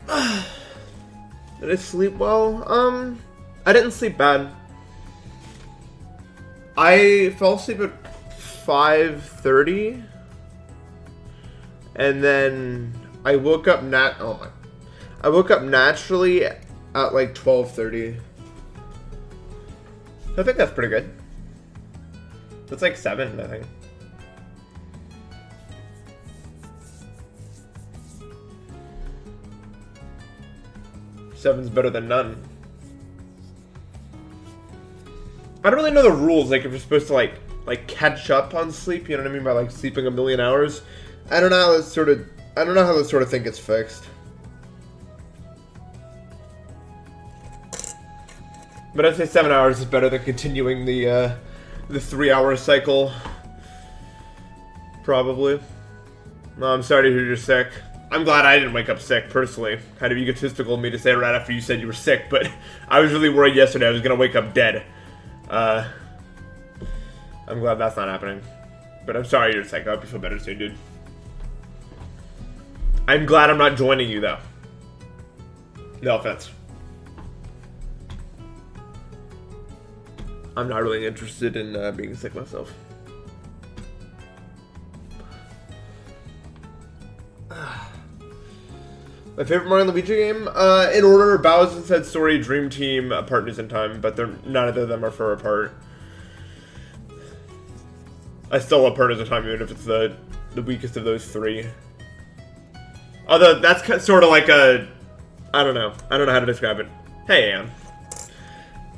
Did I sleep well? I didn't sleep bad. I fell asleep at 5:30, and then I woke up I woke up naturally at like 12:30. I think that's pretty good. That's like 7, I think. Seven's better than none. I don't really know the rules, like if you're supposed to like catch up on sleep, you know what I mean, by like sleeping a million hours. I don't know how this sort of thing gets fixed. But I'd say 7 hours is better than continuing the 3-hour cycle. Probably. No, I'm sorry to hear you're sick. I'm glad I didn't wake up sick, personally. Kind of egotistical of me to say right after you said you were sick, but I was really worried yesterday I was going to wake up dead. I'm glad that's not happening. But I'm sorry you're sick. I hope you feel better soon, dude. I'm glad I'm not joining you, though. No offense. I'm not really interested in being sick myself. My favorite Mario and Luigi game? In order, Bowser's Head Story, Dream Team, Partners in Time, but none of them are far apart. I still love Partners in Time, even if it's the weakest of those 3. Although, that's sort of like a... I don't know how to describe it. Hey, Ann.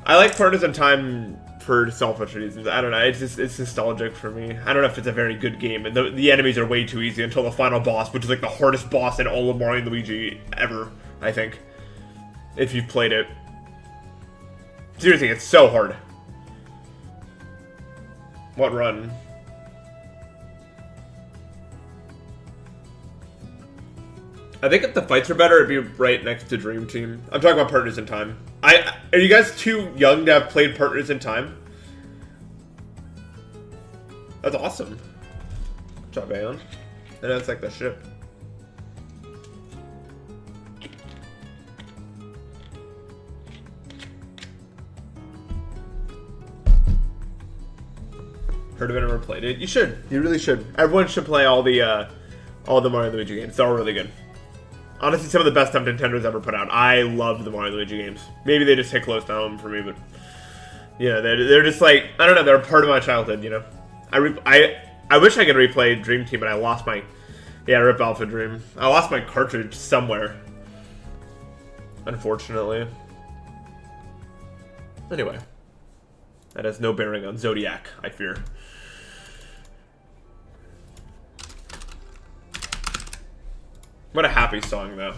I like Partners in Time for selfish reasons. I don't know, it's nostalgic for me. I don't know if it's a very good game, and the enemies are way too easy until the final boss, which is like the hardest boss in all of Mario and Luigi ever, I think. If you've played it. Seriously, it's so hard. What run? I think if the fights are better, it'd be right next to Dream Team. I'm talking about Partners in Time. Are you guys too young to have played Partners in Time? That's awesome. Good job, Aeon. I know it's like the ship. Heard of it, never played it. You should. You really should. Everyone should play all the Mario and Luigi games. They're all really good. Honestly, some of the best stuff Nintendo's ever put out. I love the Mario and Luigi games. Maybe they just hit close to home for me, but yeah, they're just like, I don't know, they're a part of my childhood, you know. I wish I could replay Dream Team, but I lost my Rip Alpha Dream. I lost my cartridge somewhere, unfortunately. Anyway, that has no bearing on Zodiac, I fear. What a happy song, though.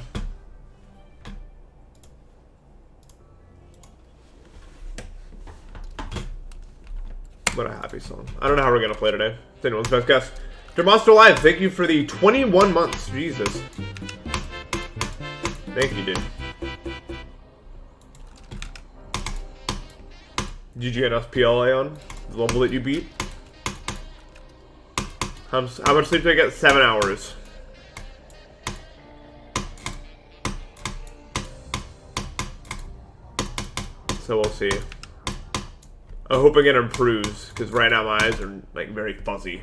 What a happy song. I don't know how we're going to play today. It's anyone's best guess. Dermonster Live, thank you for the 21 months. Jesus. Thank you, dude. Did you get enough PLA on the level that you beat? How much sleep did I get? 7 hours. So we'll see. I'm hoping it improves, because right now my eyes are like very fuzzy.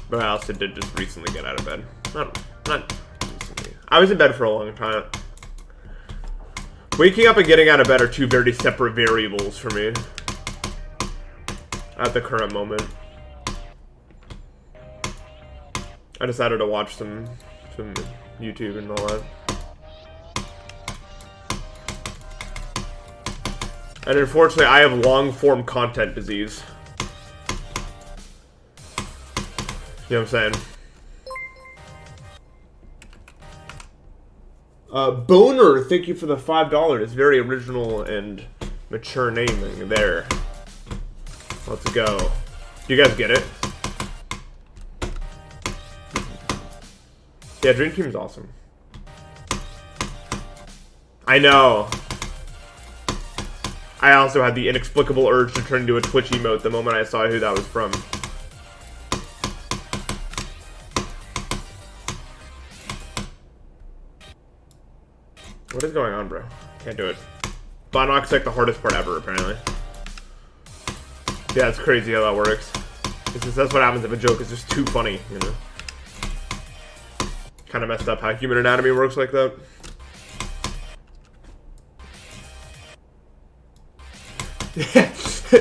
But I also did just recently get out of bed. Not recently. I was in bed for a long time. Waking up and getting out of bed are two very separate variables for me at the current moment. I decided to watch some YouTube and all that. And unfortunately, I have long-form content disease. You know what I'm saying? Boner, thank you for the $5. Very original and mature naming there. Let's go. Do you guys get it? Yeah, Dream Team's awesome. I know. I also had the inexplicable urge to turn into a Twitch emote the moment I saw who that was from. What is going on, bro? Can't do it. Bonrock's like the hardest part ever, apparently. Yeah, it's crazy how that works. That's what happens if a joke is just too funny, you know? Kind of messed up how human anatomy works like that.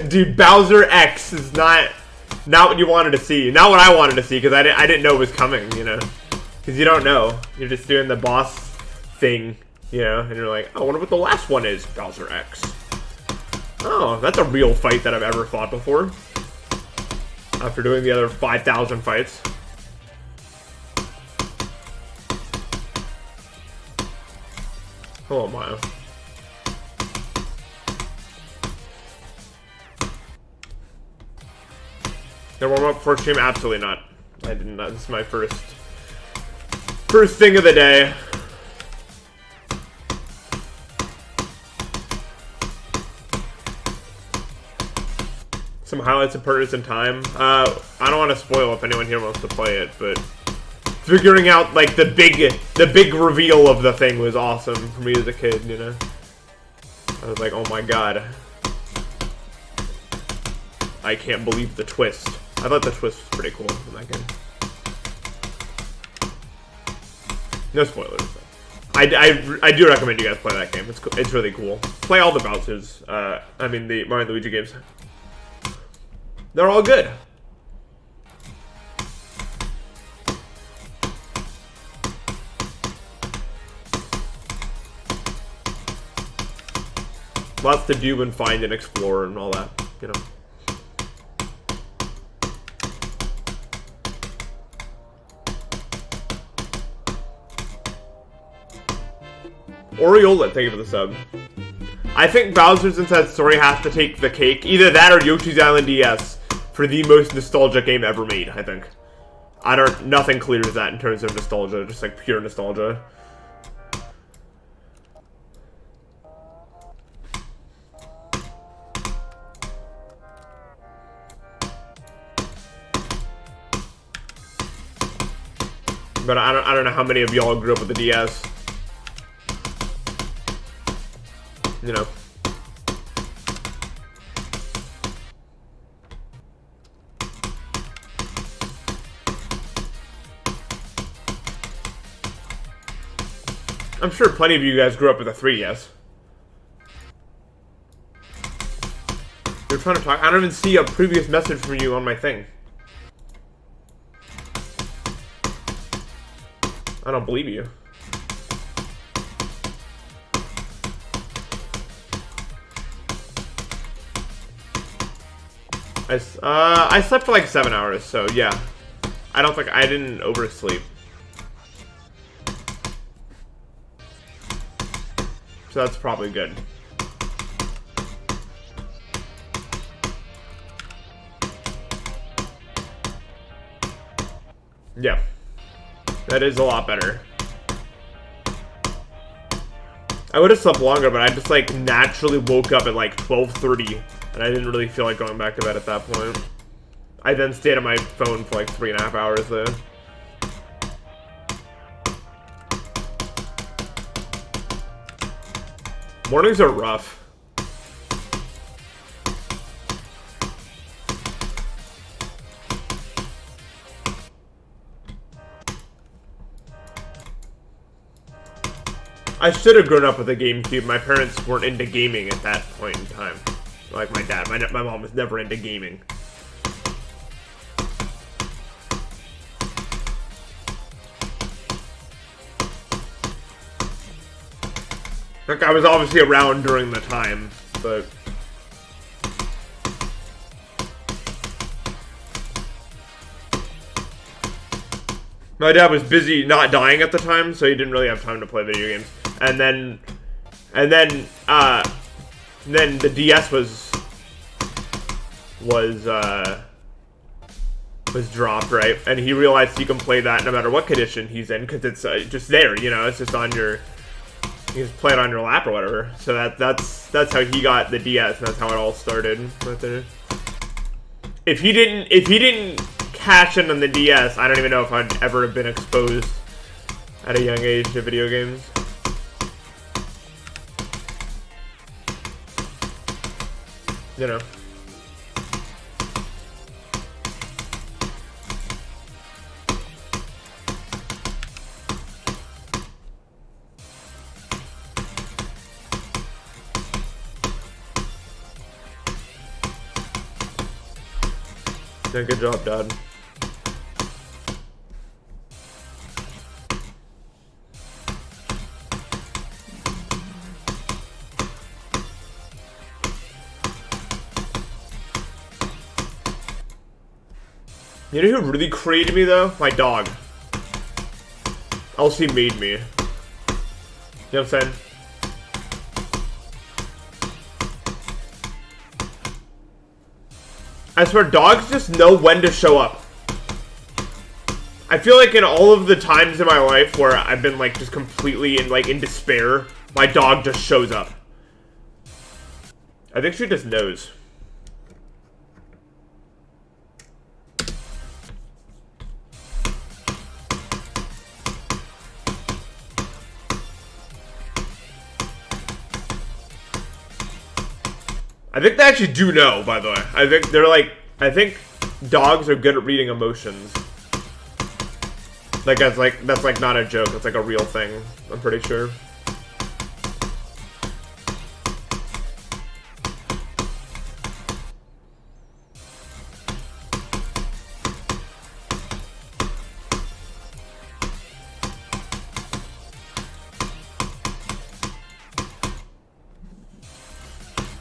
Dude, Bowser X is not what you wanted to see. Not what I wanted to see, because I didn't know it was coming, you know? Because you don't know. You're just doing the boss thing, you know? And you're like, oh, I wonder what the last one is, Bowser X. Oh, that's a real fight that I've ever fought before. After doing the other 5,000 fights. Hello, Maya. Did I warm up for stream? Absolutely not. I did not. This is my first thing of the day. Some highlights of Partners in Time. I don't want to spoil if anyone here wants to play it, but figuring out like the big reveal of the thing was awesome for me as a kid, you know. I was like, oh my god. I can't believe the twist. I thought the twist was pretty cool in that game. No spoilers. I do recommend you guys play that game. It's really cool. Play all the Bowsers. I mean the Mario and Luigi games. They're all good. Lots to do and find and explore and all that, you know. Oriole, thank you for the sub. I think Bowser's Inside Story has to take the cake. Either that or Yoshi's Island DS for the most nostalgic game ever made, I think. Nothing clears that in terms of nostalgia, just like pure nostalgia. But I don't know how many of y'all grew up with the DS. You know. I'm sure plenty of you guys grew up with a 3DS. You're trying to talk. I don't even see a previous message from you on my thing. I don't believe you. I slept for like 7 hours, so yeah. I didn't oversleep. So that's probably good. Yeah. That is a lot better. I would have slept longer, but I just like naturally woke up at like 12:30. And I didn't really feel like going back to bed at that point. I then stayed on my phone for like 3.5 hours though. Mornings are rough. I should have grown up with a GameCube. My parents weren't into gaming at that point in time. Like my dad. My mom was never into gaming. Like, I was obviously around during the time, but... My dad was busy not dying at the time, so he didn't really have time to play video games. And then the DS was dropped, right? And he realized he can play that no matter what condition he's in, because it's just there, you know. It's just on your, you just play it on your lap or whatever. So that's how he got the DS, and that's how it all started right there. If he didn't cash in on the DS, I don't even know if I'd ever have been exposed at a young age to video games. You know. Yeah, good job, Dad. You know who really created me, though? My dog. Elsie made me. You know what I'm saying? I swear, dogs just know when to show up. I feel like in all of the times in my life where I've been, like, just completely in despair, my dog just shows up. I think she just knows. I think they actually do know, by the way. I think they're like, I think dogs are good at reading emotions. Like, that's like not a joke. It's like a real thing. I'm pretty sure.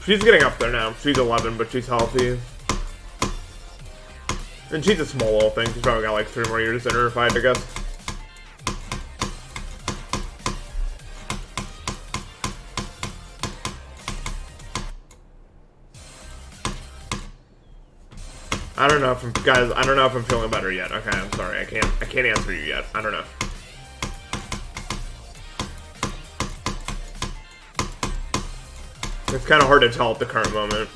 She's getting up there now. She's 11, but she's healthy. And she's a small little thing. She's probably got like 3 more years in her fight, I guess. I don't know if I'm, guys, I don't know if I'm feeling better yet. Okay, I'm sorry. I can't answer you yet. I don't know. It's kind of hard to tell at the current moment.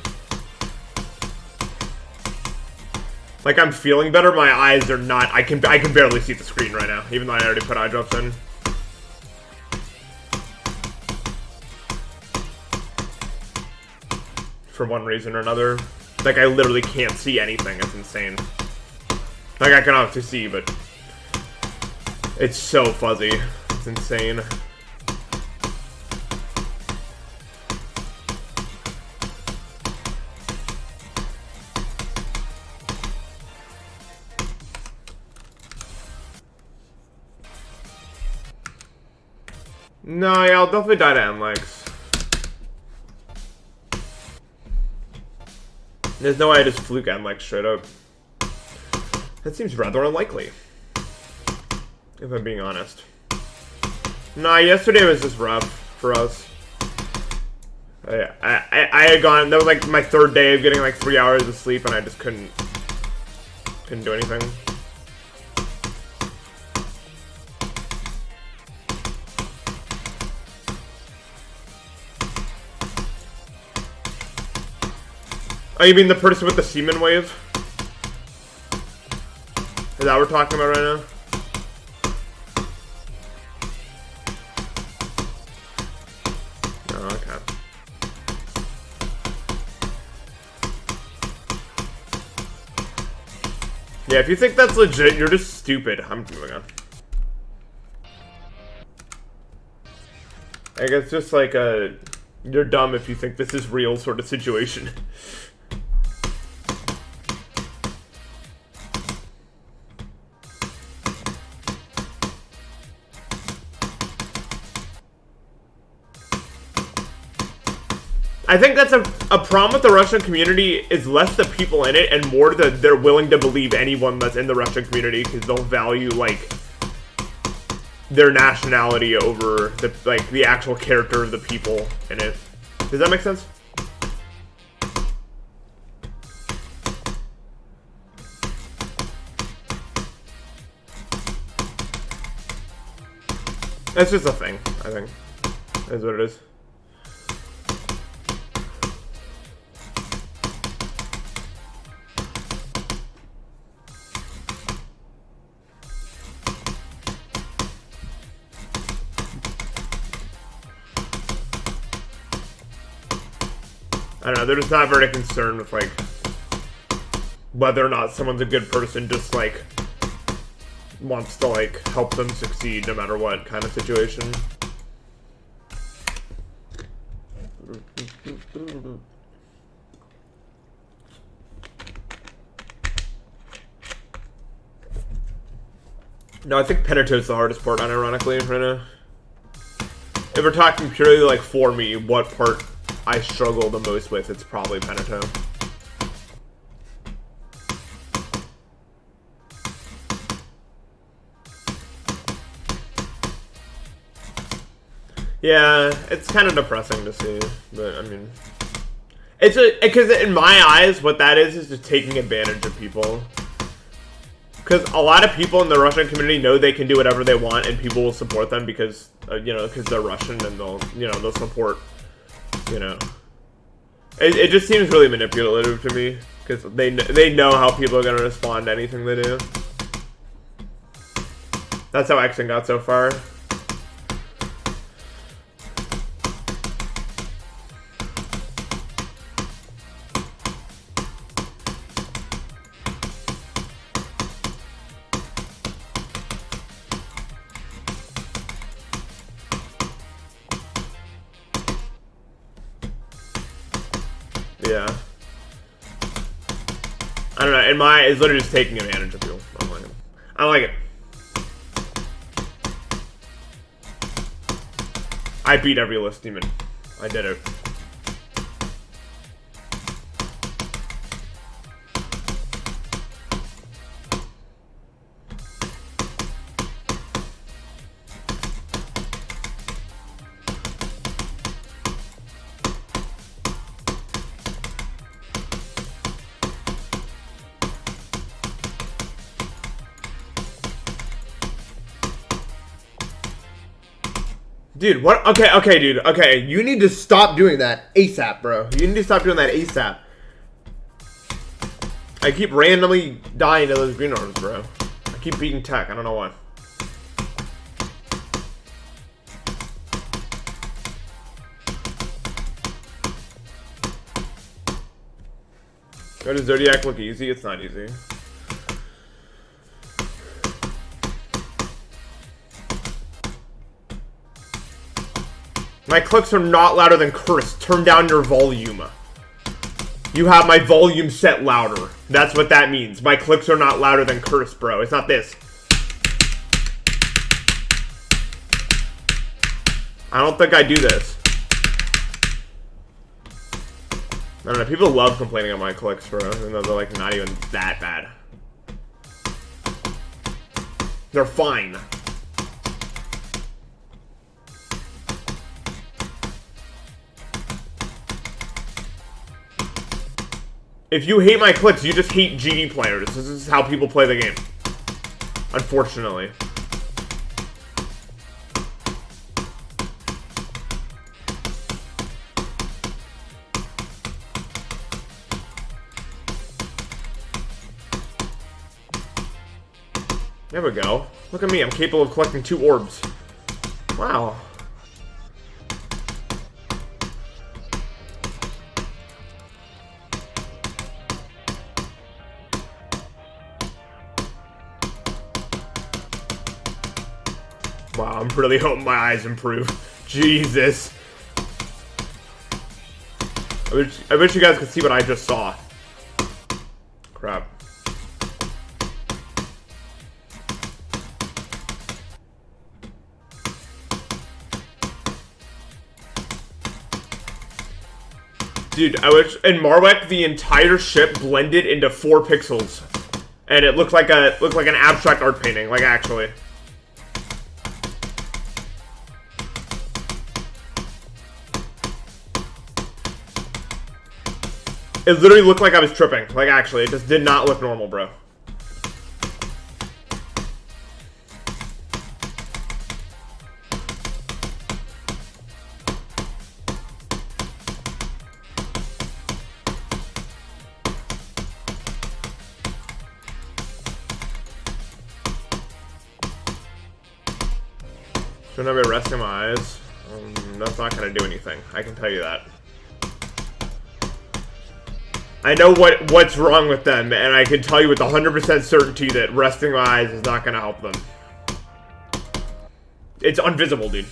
Like, I'm feeling better, my eyes are not, I can barely see the screen right now, even though I already put eye drops in. For one reason or another. Like, I literally can't see anything, it's insane. Like, I can obviously see, but it's so fuzzy. It's insane. No, yeah, I'll definitely die to NLEX. There's no way I just fluke NLEX straight up. That seems rather unlikely. If I'm being honest. Nah, yesterday was just rough for us. I had gone, that was like my 3rd day of getting like 3 hours of sleep and I just couldn't do anything. Oh, you mean the person with the semen wave? Is that what we're talking about right now? Oh, okay. Yeah, if you think that's legit, you're just stupid. I'm moving on. I guess just like a, you're dumb if you think this is real sort of situation. I think that's a problem with the Russian community is less the people in it and more that they're willing to believe anyone that's in the Russian community because they'll value like their nationality over the actual character of the people in it. Does that make sense? That's just a thing, I think. That's what it is. I don't know, they're just not very concerned with, like, whether or not someone's a good person, just, like, wants to, like, help them succeed no matter what kind of situation. No, I think Penito's the hardest part, unironically, right now. If we're talking purely, like, for me, what part I struggle the most with, it's probably Penito. Yeah, it's kind of depressing to see, but, I mean... It's because in my eyes, what that is just taking advantage of people. Because a lot of people in the Russian community know they can do whatever they want, and people will support them because, you know, because they're Russian, and they'll, you know, they'll support, you know. It just seems really manipulative to me, because they know how people are going to respond to anything they do. That's how Exen got so far. Yeah. I don't know, in my, it's literally just taking advantage of people. I don't like it. I don't like it. I beat every list demon. I did it. Dude, what? Okay, dude. Okay, you need to stop doing that ASAP, bro. You need to stop doing that ASAP. I keep randomly dying to those green orbs, bro. I keep beating tech. I don't know why. Go to Zodiac look easy? It's not easy. My clicks are not louder than curse. Turn down your volume. You have my volume set louder. That's what that means. My clicks are not louder than curse, bro. It's not this. I don't think I do this. I don't know. People love complaining on my clicks, bro. Even though they're like not even that bad. They're fine. If you hate my clicks, you just hate GD players. This is how people play the game. Unfortunately. There we go. Look at me, I'm capable of collecting 2 orbs. Wow. Wow, I'm really hoping my eyes improve. Jesus. I wish you guys could see what I just saw. Crap. Dude, I wish in Marwek the entire ship blended into 4 pixels, and it looked like an abstract art painting, like actually. It literally looked like I was tripping, like actually, it just did not look normal, bro. Shouldn't I be resting my eyes? That's not gonna do anything. I can tell you that. I know what's wrong with them, and I can tell you with 100% certainty that resting my eyes is not going to help them. It's invisible, dude.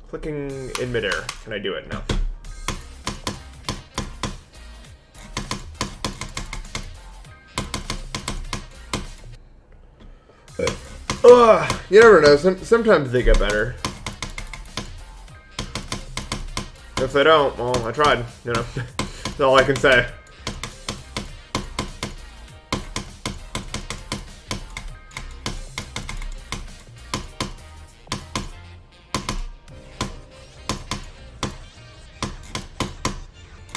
Clicking in midair. Can I do it? No. You never know. Sometimes they get better. If they don't, well, I tried. You know, that's all I can say.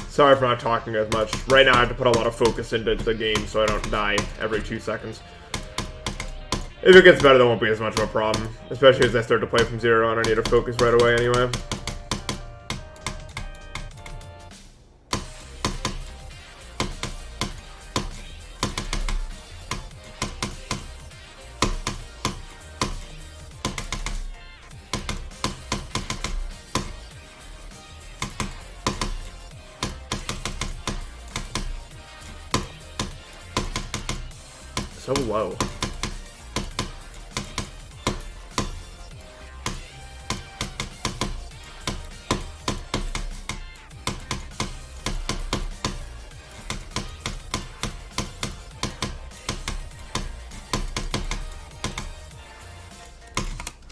Sorry for not talking as much. Right now I have to put a lot of focus into the game so I don't die every 2 seconds. If it gets better, that won't be as much of a problem. Especially as I start to play from zero and I need to focus right away anyway. So low.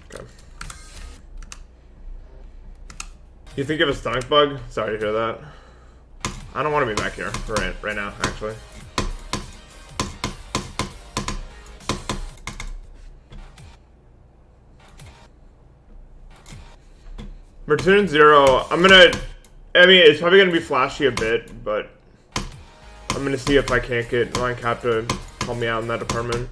Okay. You think you have a stomach bug? Sorry to hear that. I don't want to be back here right now, actually. Return zero. I mean, it's probably gonna be flashy a bit, but I'm gonna see if I can't get line cap to help me out in that department.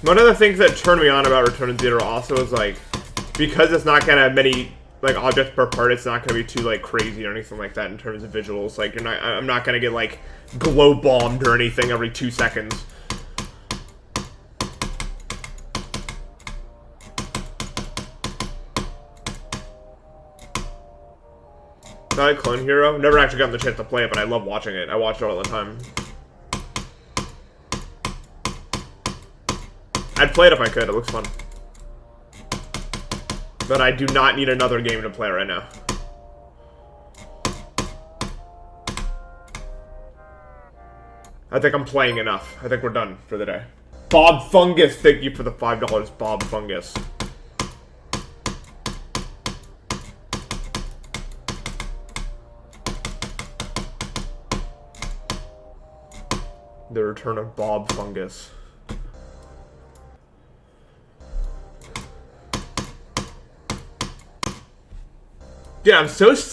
One of the things that turned me on about Return Zero also is like, because it's not gonna have many like objects per part, it's not gonna be too like crazy or anything like that in terms of visuals. Like I'm not gonna get like glow bombed or anything every 2 seconds. I like Clone Hero. Never actually gotten the chance to play it, but I love watching it. I watch it all the time. I'd play it if I could. It looks fun. But I do not need another game to play right now. I think I'm playing enough. I think we're done for the day. Bob Fungus, thank you for the $5, Bob Fungus. The return of Bob Fungus. Yeah,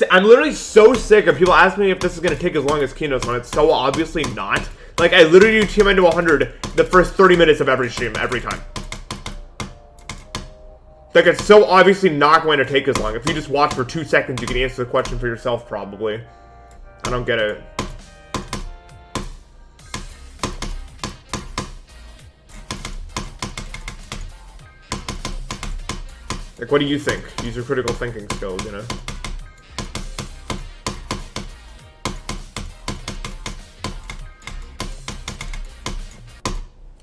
I'm literally so sick of people asking me if this is gonna take as long as Keynote's when it's so obviously not. Like, I literally do TMN to 100 the first 30 minutes of every stream, every time. Like, it's so obviously not going to take as long. If you just watch for 2 seconds, you can answer the question for yourself, probably. I don't get it. Like, what do you think? Use your critical thinking skills, you know?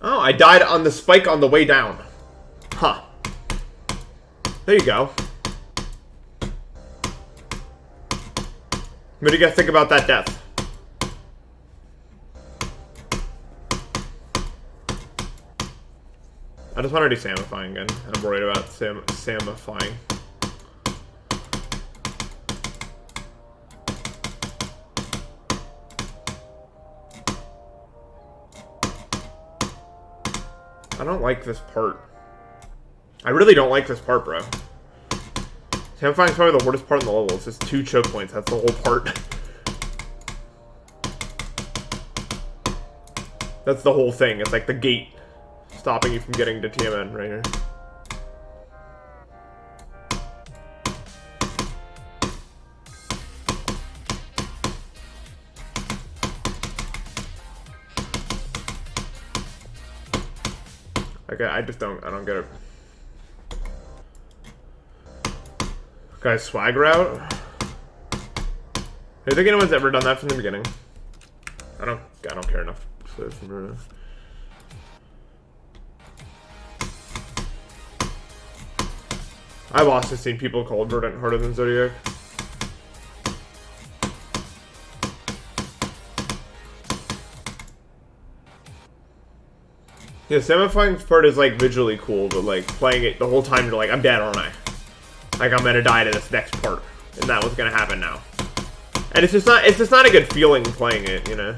Oh, I died on the spike on the way down. Huh. There you go. What do you guys think about that death? I just want to do Samifying again. I'm worried about Samifying. I don't like this part. I really don't like this part, bro. Samifying is probably the worst part in the level. It's just 2 choke points. That's the whole part. That's the whole thing. It's like the gate stopping you from getting to TMN right here. Okay, I don't get it. Guys, swagger out. I think anyone's ever done that from the beginning. I don't care enough. I've also seen people call Verdant harder than Zodiac. Yeah, semifying part is like visually cool, but like playing it the whole time you're like, I'm dead, aren't I? Like I'm gonna die to this next part, and that was gonna happen now. And it's just not a good feeling playing it, you know.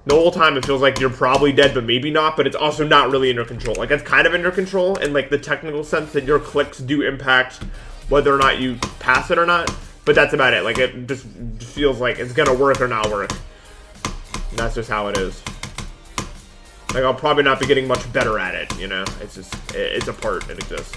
The whole time it feels like you're probably dead, but maybe not. But it's also not really in your control. Like it's kind of in your control in like the technical sense that your clicks do impact whether or not you pass it or not. But that's about it. Like it just feels like it's gonna work or not work. And that's just how it is. Like, I'll probably not be getting much better at it, you know? It's just, it's a part, it exists.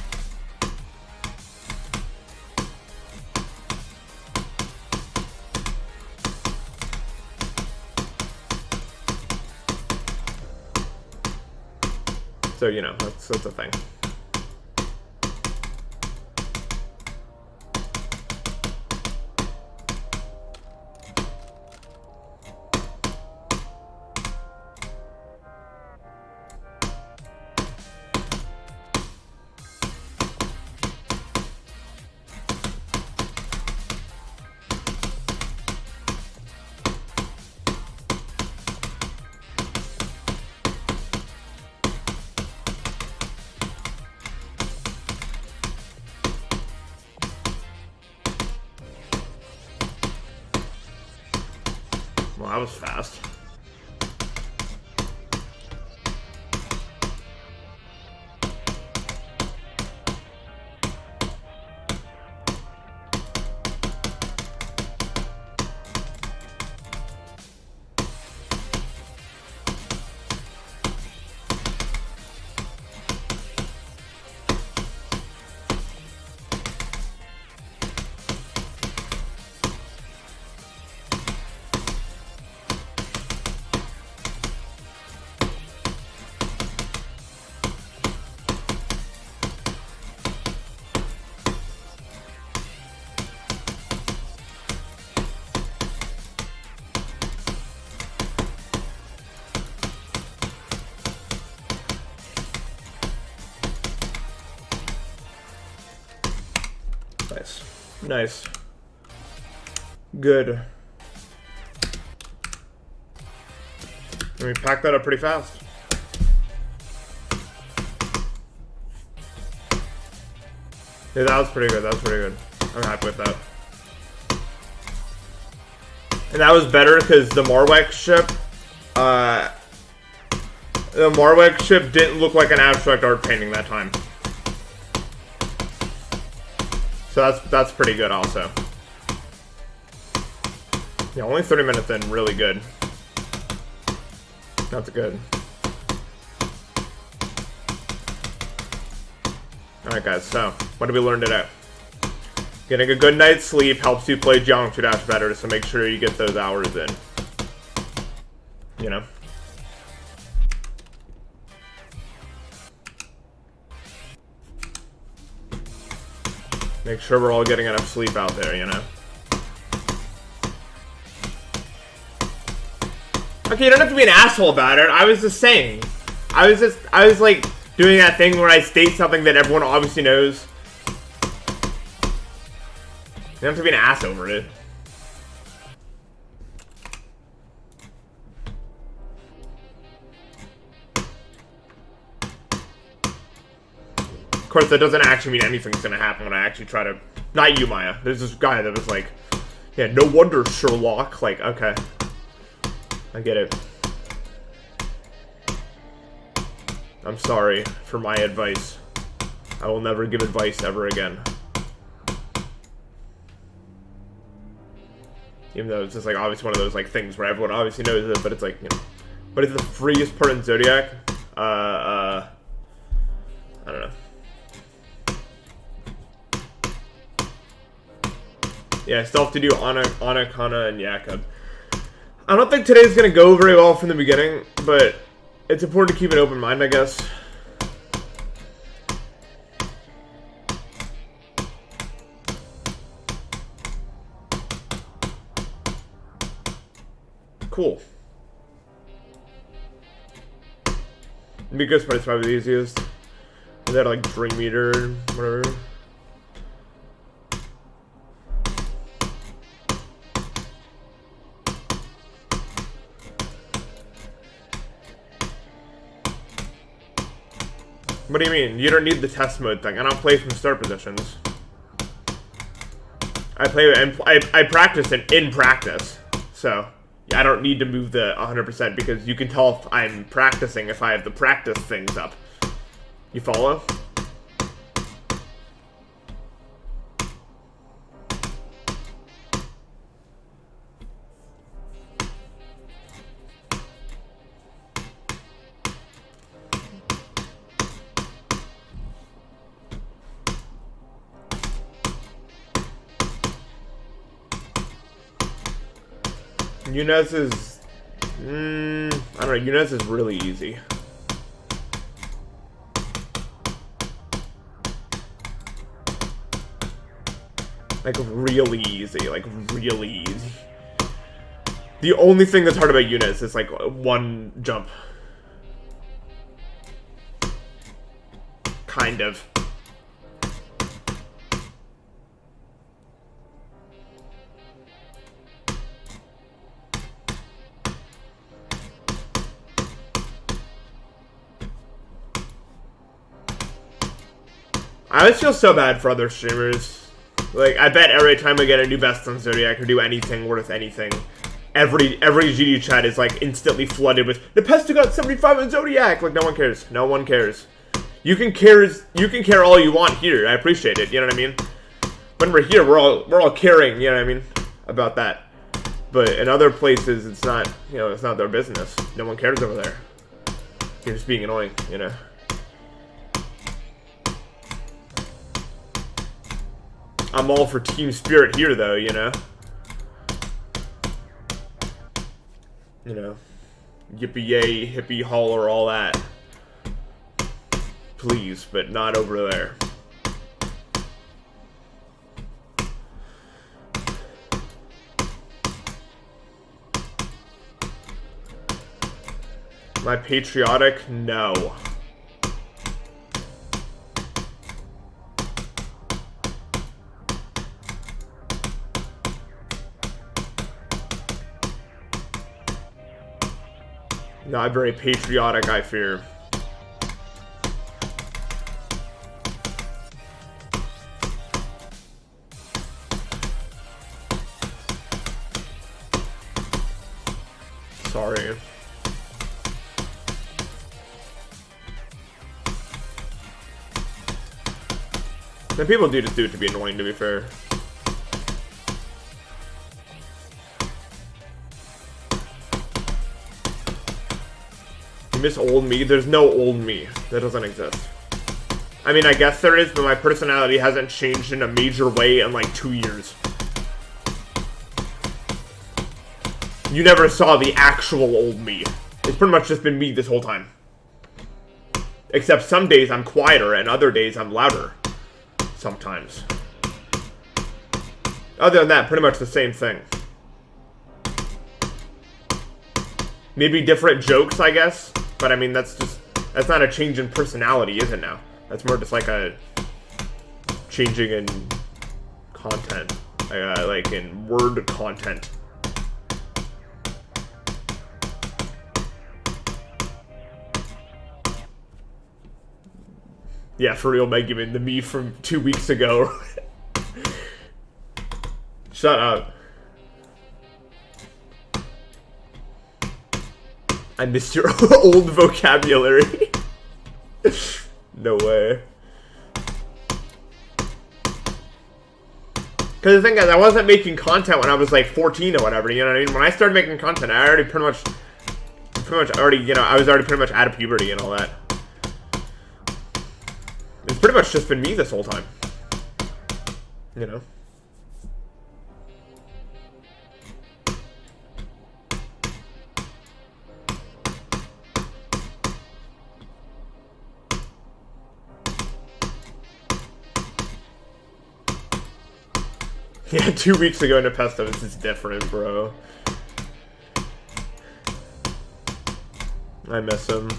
So, you know, that's a thing. Well, that was fast. Nice. Nice. Good. And we packed that up pretty fast. Yeah, that was pretty good. That was pretty good. I'm happy with that. And that was better because the Marwek ship didn't look like an abstract art painting that time. So that's pretty good also. Yeah, only 30 minutes in, really good. That's good. Alright guys, so what did we learn today? Getting a good night's sleep helps you play Geometry Dash better, so make sure you get those hours in. You know? Make sure we're all getting enough sleep out there, you know? Okay, you don't have to be an asshole about it. I was just saying. I was like doing that thing where I state something that everyone obviously knows. You don't have to be an ass over it. Of course, that doesn't actually mean anything's gonna happen when I actually try to... Not you, Maya. There's this guy that was like, yeah, no wonder, Sherlock. Like, okay. I get it. I'm sorry for my advice. I will never give advice ever again. Even though it's just like obviously one of those like things where everyone obviously knows it, but it's like, you know, what is the freest part in Zodiac? I don't know. Yeah, I still have to do Anakana and Yakub. I don't think today's gonna go very well from the beginning, but it's important to keep an open mind, I guess. Cool. Miko's probably the easiest. Is that like Dream Eater, whatever? What do you mean? You don't need the test mode thing. I don't play from start positions. I play and I practice in practice. So yeah, I don't need to move the 100% because you can tell if I'm practicing if I have the practice things up. You follow? Yunez is, I don't know, Yunez is really easy. Like, really easy, like, really easy. The only thing that's hard about Yunez is, like, one jump. Kind of. I always feel so bad for other streamers. Like, I bet every time I get a new best on Zodiac or do anything worth anything, every GD chat is like instantly flooded with npesta got 75 on Zodiac. Like, no one cares. No one cares. You can care all you want here. I appreciate it. You know what I mean? When we're here, we're all caring. You know what I mean about that. But in other places, it's not. You know, it's not their business. No one cares over there. You're just being annoying. You know. I'm all for team spirit here, though, you know? You know, yippee-yay, hippie holler, all that. Please, but not over there. Am I patriotic? No. Not very patriotic, I fear. Sorry. And people do just do it to be annoying, to be fair. You miss old me? There's no old me. That doesn't exist. I mean, I guess there is, but my personality hasn't changed in a major way in like 2 years. You never saw the actual old me. It's pretty much just been me this whole time. Except some days I'm quieter and other days I'm louder. Sometimes. Other than that, pretty much the same thing. Maybe different jokes, I guess. But I mean, that's not a change in personality, is it now? That's more just like a changing in content. Like in word content. Yeah, for real, Megumin, the me from 2 weeks ago. Shut up. I missed your old vocabulary. No way. Because the thing is, I wasn't making content when I was like 14 or whatever, you know what I mean? When I started making content, I already pretty much already, you know, I was already pretty much out of puberty and all that. It's pretty much just been me this whole time. You know? Yeah, 2 weeks ago, npesta, this is different, bro. I miss him.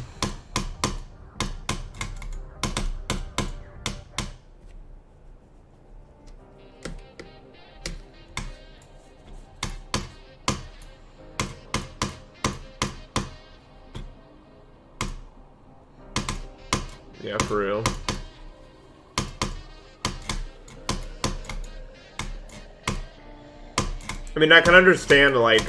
Yeah, for real. I mean, I can understand, like,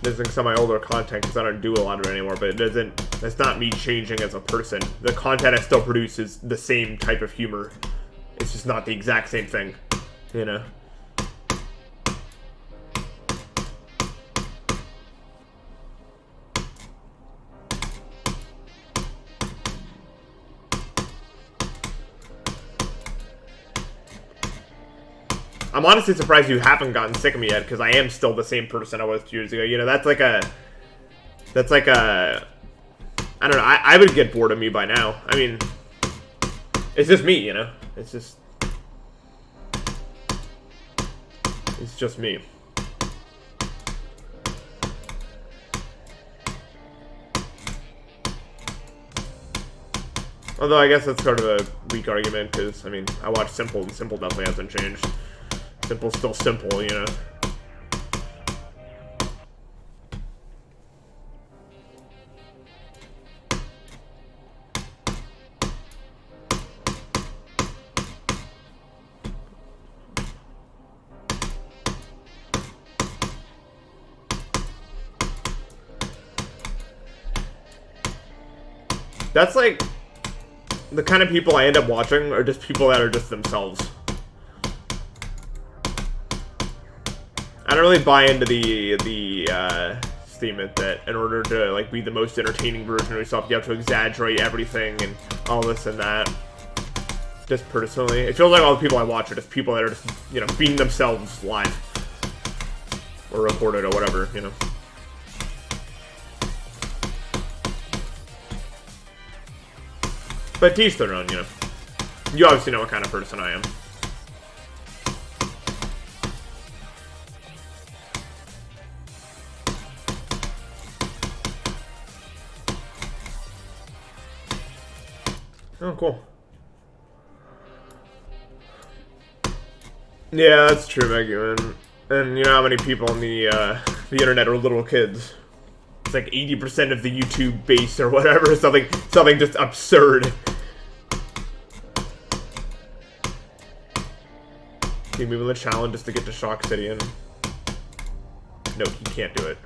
missing some of my older content because I don't do a lot of it anymore, but it doesn't, that's not me changing as a person. The content I still produce is the same type of humor. It's just not the exact same thing, you know? I'm honestly surprised you haven't gotten sick of me yet, because I am still the same person I was 2 years ago. You know, that's like a, I don't know, I would get bored of me by now. I mean, it's just me, you know? It's just me. Although I guess that's sort of a weak argument, because, I mean, I watch Simple, and Simple definitely hasn't changed. Simple's still Simple, you know? That's like, the kind of people I end up watching are just people that are just themselves. I don't really buy into the statement that in order to like be the most entertaining version of yourself, you have to exaggerate everything and all this and that. Just personally, it feels like all the people I watch are just people that are just, you know, being themselves live or recorded or whatever, you know. But to each their own, you know. You obviously know what kind of person I am. Oh, cool. Yeah, that's true, Maggie. And you know how many people on the internet are little kids? It's like 80% of the YouTube base or whatever. Something just absurd. Can you move on the challenge just to get to Shock City and... No, he can't do it.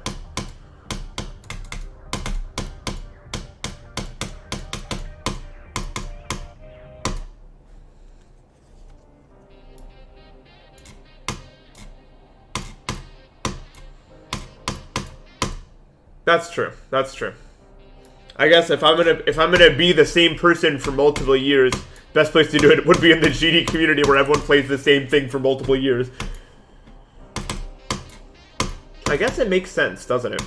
That's true. That's true. I guess if I'm gonna be the same person for multiple years, best place to do it would be in the GD community where everyone plays the same thing for multiple years. I guess it makes sense, doesn't it?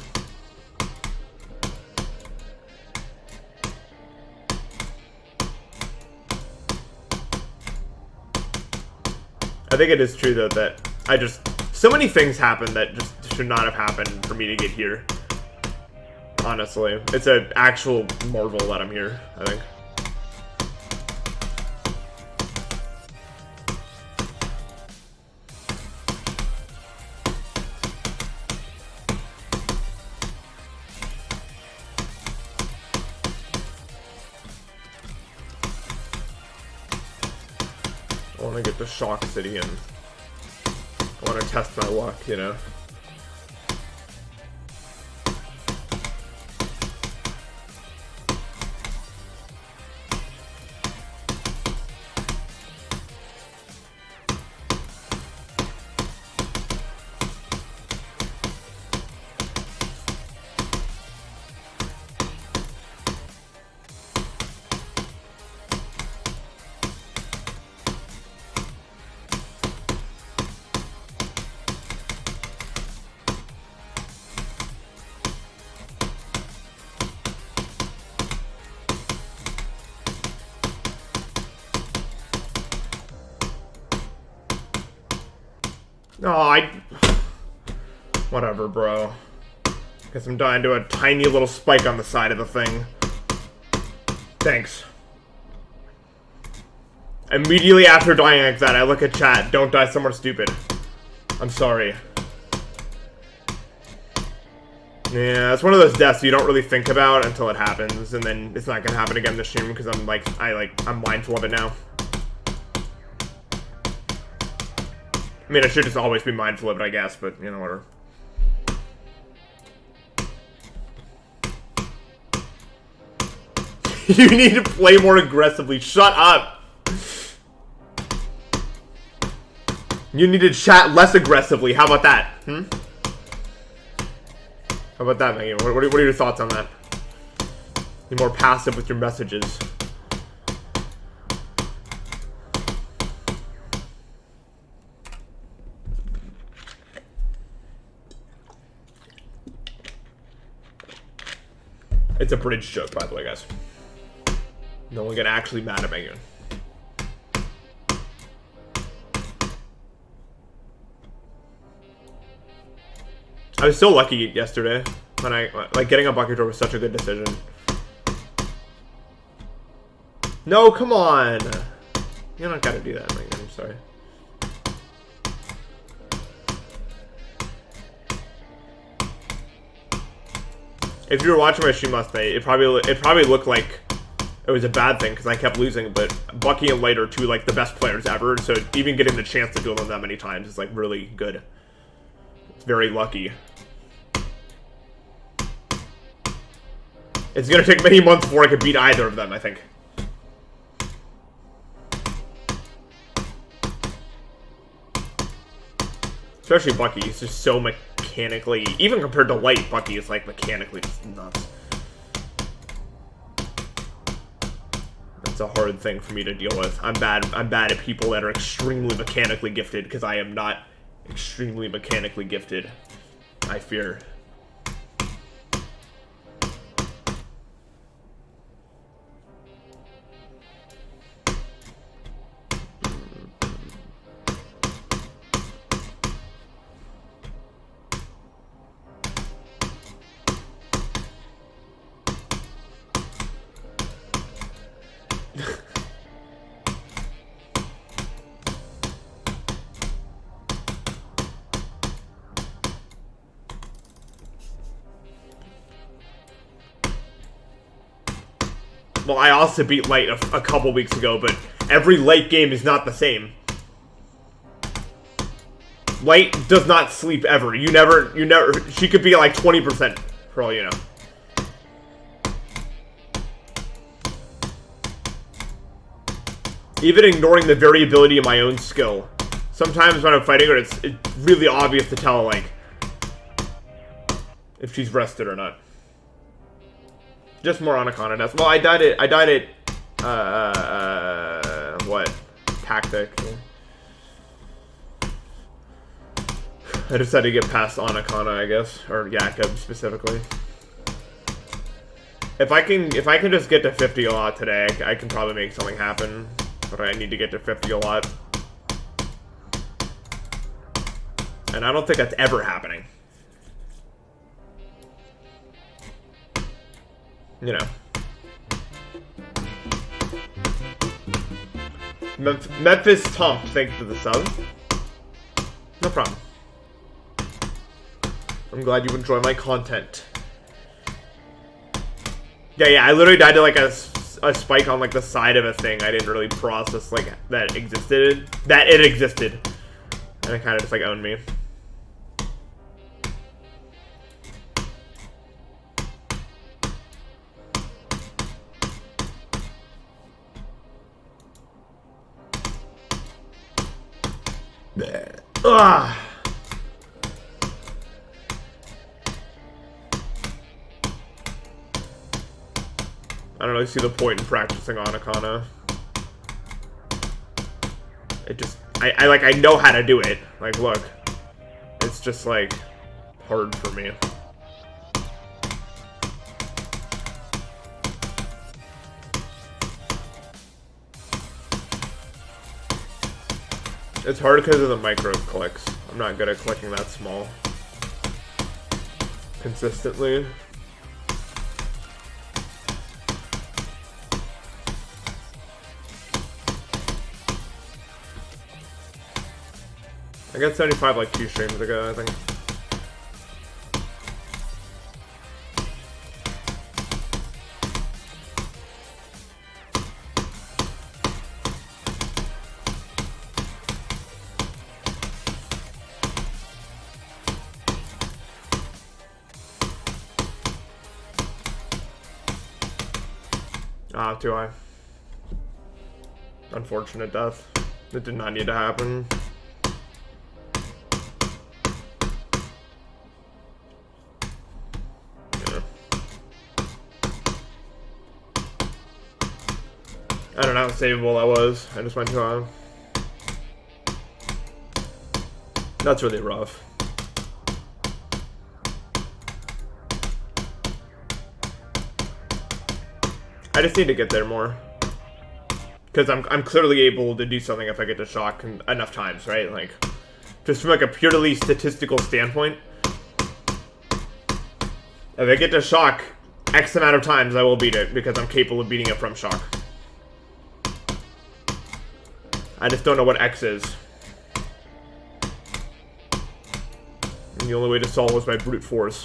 I think it is true though that so many things happen that just should not have happened for me to get here. Honestly, it's an actual marvel that I'm here, I think. I want to get to Shock City and I want to test my luck, you know? No, whatever, bro. Guess I'm dying to a tiny little spike on the side of the thing. Thanks. Immediately after dying like that, I look at chat. Don't die somewhere stupid. I'm sorry. Yeah, it's one of those deaths you don't really think about until it happens, and then it's not gonna happen again this stream because I'm mindful of it now. I mean, I should just always be mindful of it, I guess, but you know, whatever. You need to play more aggressively. Shut up. You need to chat less aggressively. How about that? How about that, Megan? What are your thoughts on that? Be more passive with your messages. It's a bridge joke, by the way, guys. No one get actually mad at Megan. I was so lucky yesterday when getting a bucket door was such a good decision. No, come on. You don't gotta do that, Megan. I'm sorry. If you were watching my stream last night, it probably looked like it was a bad thing because I kept losing, but Bucky and Light are two like the best players ever, so even getting the chance to duel them that many times is like really good. It's very lucky. It's gonna take many months before I can beat either of them, I think. Especially Bucky, he's just so mechanically, even compared to Light, Bucky is like mechanically just nuts. That's a hard thing for me to deal with. I'm bad at people that are extremely mechanically gifted because I am not extremely mechanically gifted, I fear. Well, I also beat Light a couple weeks ago, but every Light game is not the same. Light does not sleep ever. You never, she could be like 20% for all you know. Even ignoring the variability of my own skill. Sometimes when I'm fighting her, it's really obvious to tell, like, if she's rested or not. Just more Anaconda deaths. Well, I died at, what? Tactic. I just had to get past Anaconda, I guess. Or Jakob, specifically. If I can just get to 50 a lot today, I can probably make something happen. But I need to get to 50 a lot. And I don't think that's ever happening. You know. Memphis Tom, thank you for the sub. No problem. I'm glad you enjoy my content. Yeah, I literally died to like a spike on like the side of a thing. I didn't really process like that it existed. And it kind of just like owned me. Ugh. I don't really see the point in practicing Anaconda. It just, I know how to do it. Like, look. It's just, like, hard for me. It's hard because of the micro clicks. I'm not good at clicking that small. consistently. I got 75 like 2 streams ago, I think. Ah, too high. Unfortunate death. It did not need to happen. Yeah. I don't know how savable that was. I just went too high. That's really rough. I just need to get there more. Because I'm clearly able to do something if I get to shock enough times, right? Like, just from like a purely statistical standpoint. If I get to shock X amount of times, I will beat it, because I'm capable of beating it from shock. I just don't know what X is. And the only way to solve was by brute force.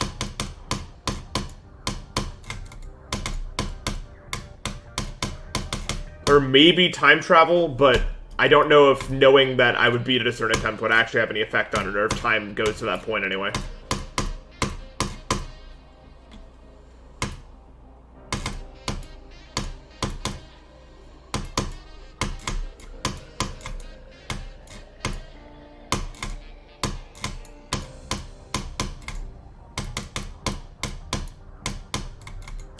Or maybe time travel, but I don't know if knowing that I would beat it a certain attempt would actually have any effect on it, or if time goes to that point anyway.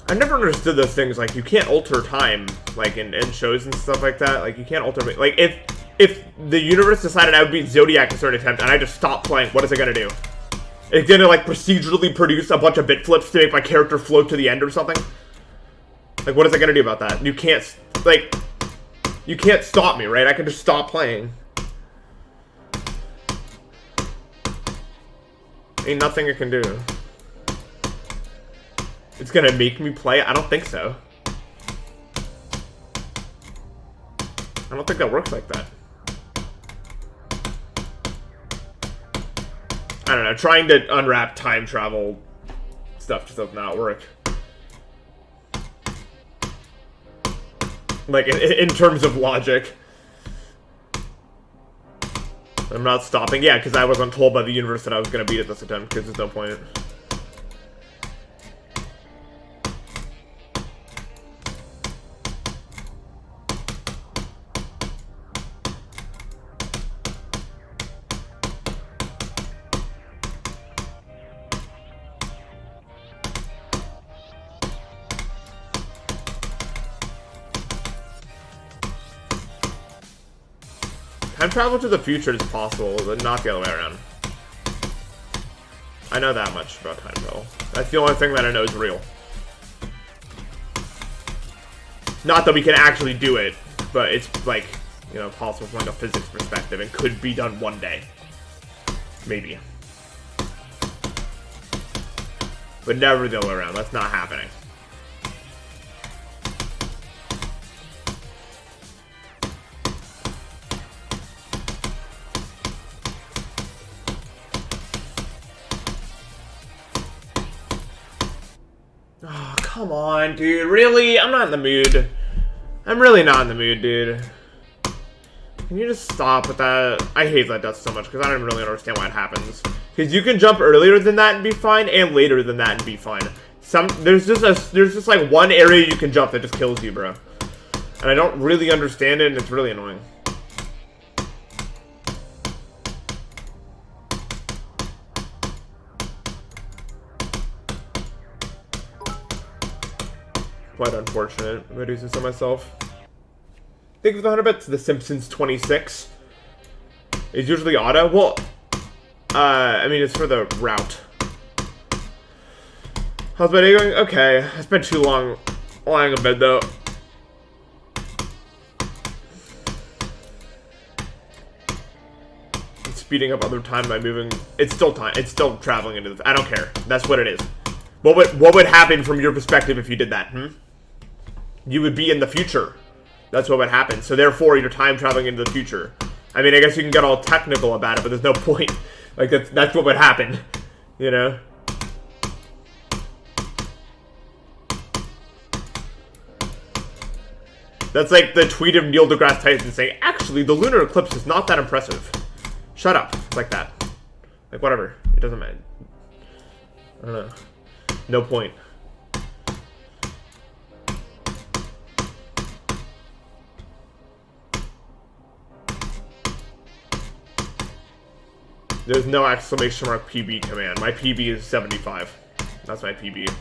I never understood those things, like, you can't alter time, like, in shows and stuff like that. Like, you can't alter, like, if the universe decided I would beat Zodiac in a certain attempt, and I just stopped playing, what is it gonna do? It's gonna, like, procedurally produce a bunch of bit flips to make my character float to the end or something? Like, what is it gonna do about that? You can't, like, you can't stop me, right? I can just stop playing. Ain't nothing it can do. It's gonna make me play? I don't think so. I don't think that works like that. I don't know, trying to unwrap time travel stuff just does not work. Like, in terms of logic. I'm not stopping. Yeah, because I wasn't told by the universe that I was gonna beat it this attempt, because there's no point. Time travel to the future is possible, but not the other way around. I know that much about time travel. That's the only thing that I know is real. Not that we can actually do it, but it's, like, you know, possible from like a physics perspective and could be done one day. Maybe. But never the other way around. That's not happening. Oh, come on, dude. Really? I'm not in the mood. I'm really not in the mood, dude. Can you just stop with that? I hate that death so much because I don't really understand why it happens. Because you can jump earlier than that and be fine, and later than that and be fine. There's just like one area you can jump that just kills you, bro. And I don't really understand it, and it's really annoying. Quite unfortunate. I'm reducing this on myself. Think of the 100 bits. The Simpsons 26 is usually auto. Well, I mean, it's for the route. How's my day going? Okay. I spent too long lying in bed, though. speeding up other time by moving. It's still time. It's still traveling into the. I don't care. That's what it is. What would happen from your perspective if you did that? You would be in the future. That's what would happen. So therefore, you're time traveling into the future. I mean, I guess you can get all technical about it, but there's no point. Like that's what would happen. You know. That's like the tweet of Neil deGrasse Tyson saying, actually, the lunar eclipse is not that impressive. Shut up. It's like that. Like, whatever. It doesn't matter. I don't know. No point. There's no exclamation mark PB command. My PB is 75. That's my PB.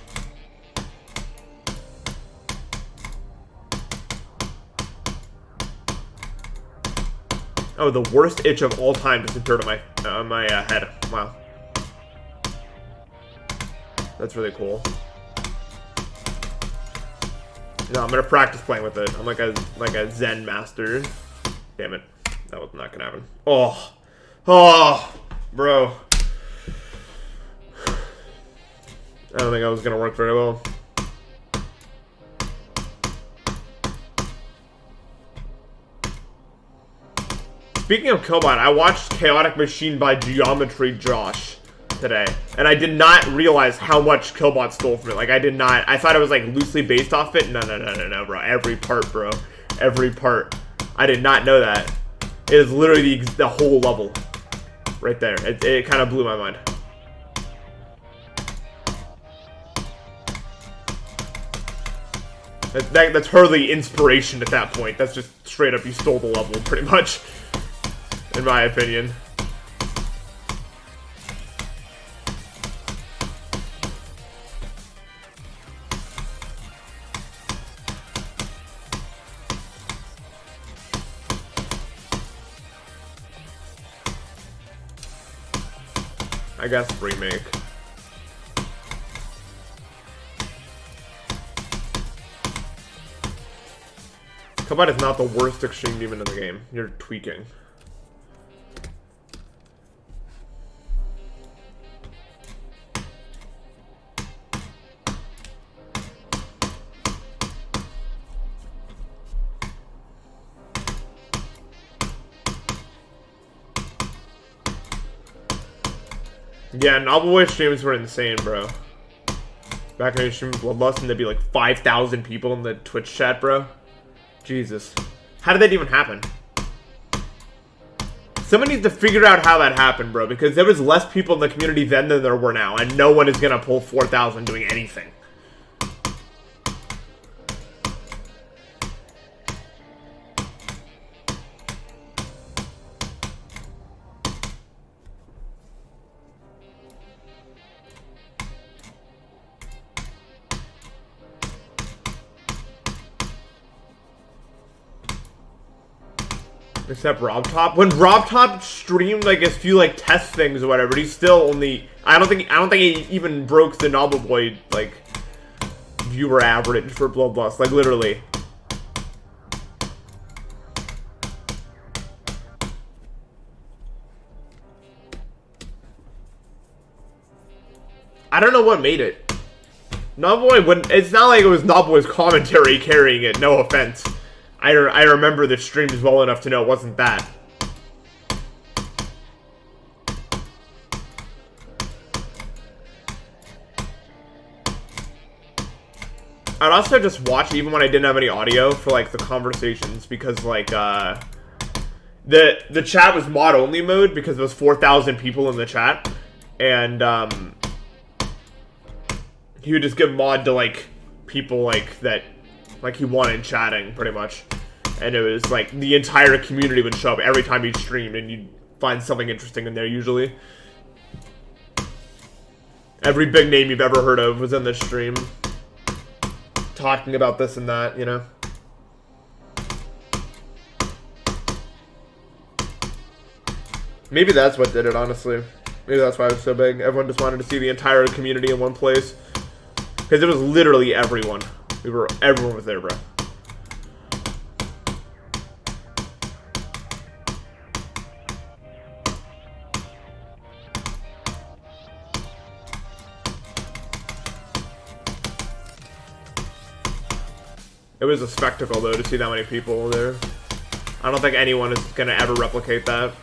Oh, the worst itch of all time just appeared on my head. Wow. That's really cool. No, I'm gonna practice playing with it. I'm like a Zen master. Damn it. That was not gonna happen. Oh. Oh, bro. I don't think I was gonna work very well. Speaking of Killbot, I watched Chaotic Machine by Geometry Josh today, and I did not realize how much Killbot stole from it. Like, I did not. I thought it was, like, loosely based off it. No, bro. Every part, bro. Every part. I did not know that. It is literally the whole level. Right there. It kind of blew my mind. That's hardly inspiration at that point. That's just straight up you stole the level, pretty much. In my opinion. I guess remake. Killbot is not the worst extreme demon in the game. You're tweaking. Yeah, Novel Boy streams were insane, bro. Back when I streamed Bloodlust and there'd be like 5,000 people in the Twitch chat, bro. Jesus. How did that even happen? Someone needs to figure out how that happened, bro, because there was less people in the community then than there were now, and no one is gonna pull 4,000 doing anything. Except Rob Top. When Rob Top streamed like a few like test things or whatever, he's still only. I don't think he even broke the Novel Boy like viewer average for Bloodlust. Like literally. I don't know what made it. Novel Boy wouldn't. It's not like it was Novel Boy's commentary carrying it. No offense. I remember the streams well enough to know it wasn't that. I'd also just watch even when I didn't have any audio for like the conversations because like the chat was mod only mode because there was 4,000 people in the chat, and he would just give mod to like people like that. Like, he wanted chatting, pretty much. And it was, like, the entire community would show up every time he streamed, and you'd find something interesting in there, usually. Every big name you've ever heard of was in this stream. Talking about this and that, you know? Maybe that's what did it, honestly. Maybe that's why it was so big. Everyone just wanted to see the entire community in one place. Because it was literally everyone. Everyone was there, bro. It was a spectacle, though, to see that many people there. I don't think anyone is going to ever replicate that.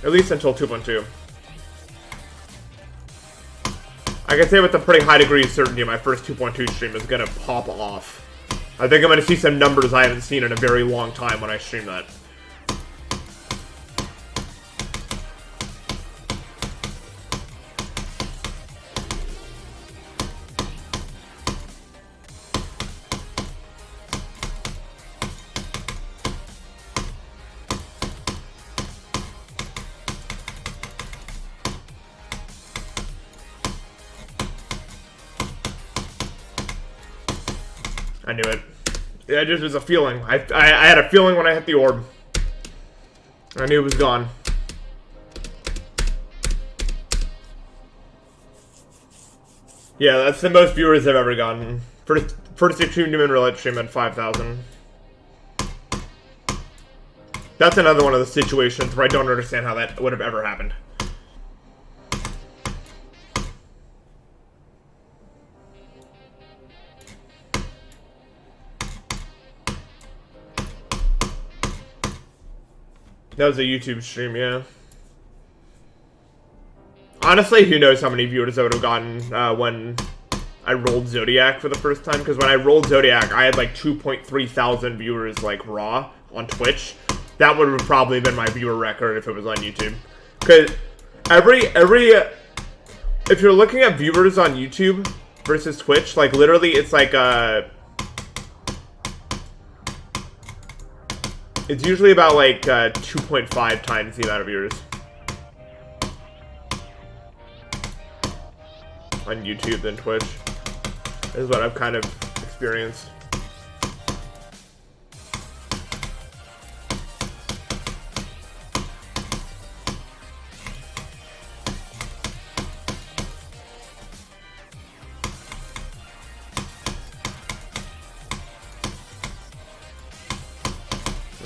At least until 2.2. I can say with a pretty high degree of certainty my first 2.2 stream is going to pop off. I think I'm going to see some numbers I haven't seen in a very long time when I stream that. I knew it. Yeah, it just was a feeling. I had a feeling when I hit the orb. I knew it was gone. Yeah, that's the most viewers I've ever gotten. First extreme human roulette stream at 5,000. That's another one of the situations where I don't understand how that would have ever happened. That was a YouTube stream, yeah. Honestly, who knows how many viewers I would have gotten when I rolled Zodiac for the first time. Because when I rolled Zodiac, I had like 2.3 thousand viewers, like, raw on Twitch. That would have probably been my viewer record if it was on YouTube. Because if you're looking at viewers on YouTube versus Twitch, like, literally, it's like, it's usually about, like, 2.5 times the amount of viewers on YouTube than Twitch. This is what I've kind of experienced.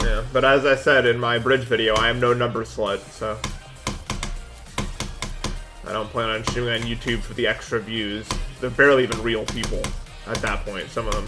Yeah, but as I said in my bridge video, I am no number slut, so I don't plan on streaming on YouTube for the extra views. They're barely even real people at that point, some of them.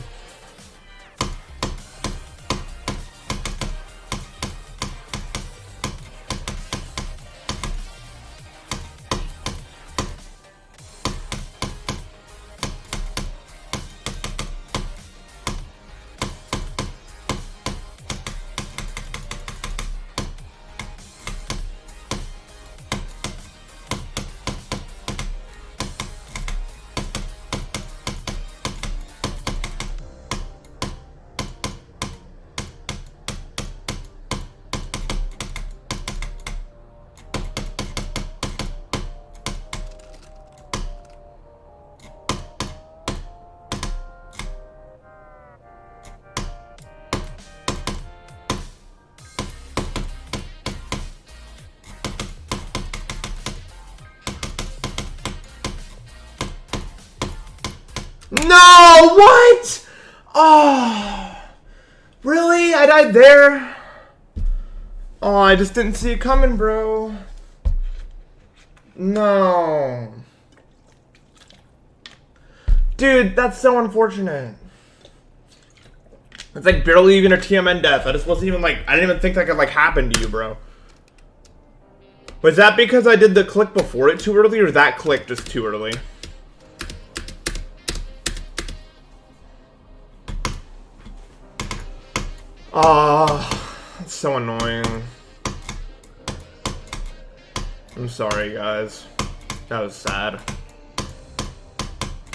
No! What? Oh. Really? I died there? Oh, I just didn't see it coming, bro. No. Dude, that's so unfortunate. It's like barely even a TMN death. I just wasn't even like, I didn't even think that could like happen to you, bro. Was that because I did the click before it too early, or that click just too early? Oh, that's so annoying. I'm sorry, guys. That was sad.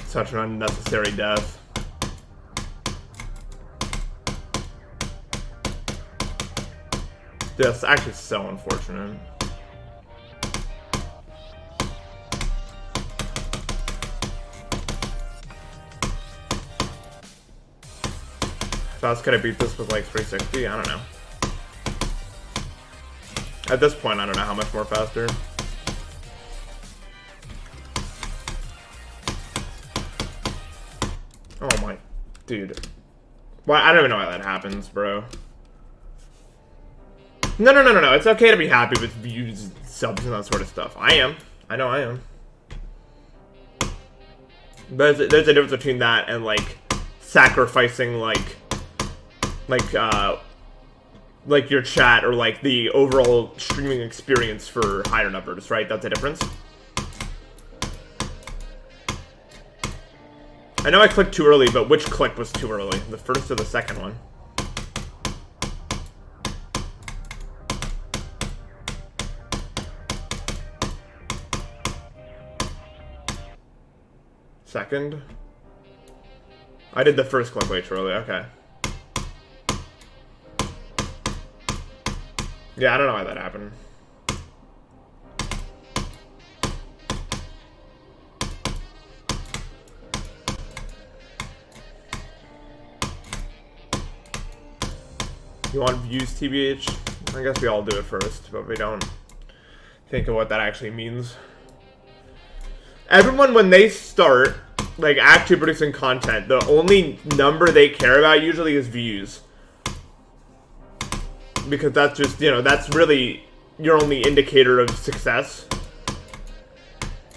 Such an unnecessary death. That's actually so unfortunate. How else could I beat this with like 360? I don't know. At this point, I don't know how much more faster. Oh my, dude. Well, I don't even know why that happens, bro. No, no, no, no, no. It's okay to be happy with views, subs, and that sort of stuff. I am. I know I am. But there's a difference between that and, like, sacrificing, like your chat or, like, the overall streaming experience for higher numbers, right? That's a difference. I know I clicked too early, but which click was too early? The first or the second one? Second? I did the first click way too early, okay. Yeah, I don't know why that happened. You want views, TBH? I guess we all do it first, but we don't think of what that actually means. Everyone, when they start, like, actually producing content, the only number they care about usually is views. Because that's just, you know, that's really your only indicator of success.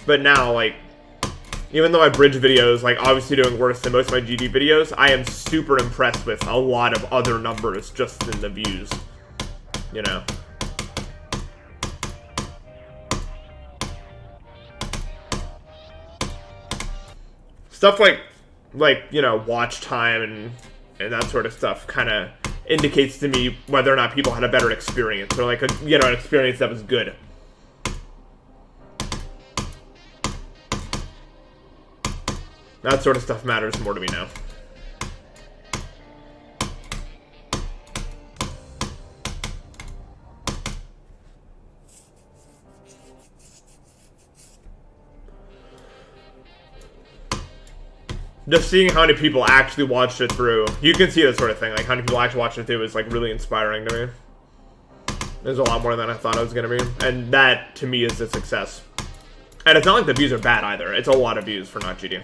But now, like, even though my bridge videos, like, obviously doing worse than most of my GD videos, I am super impressed with a lot of other numbers just in the views. You know? Stuff like, you know, watch time and that sort of stuff kind of indicates to me whether or not people had a better experience, or like, you know, an experience that was good. That sort of stuff matters more to me now. Just seeing how many people actually watched it through. You can see that sort of thing. Like, how many people actually watched it through is, like, really inspiring to me. There's a lot more than I thought it was going to be. And that, to me, is a success. And it's not like the views are bad, either. It's a lot of views for not GD.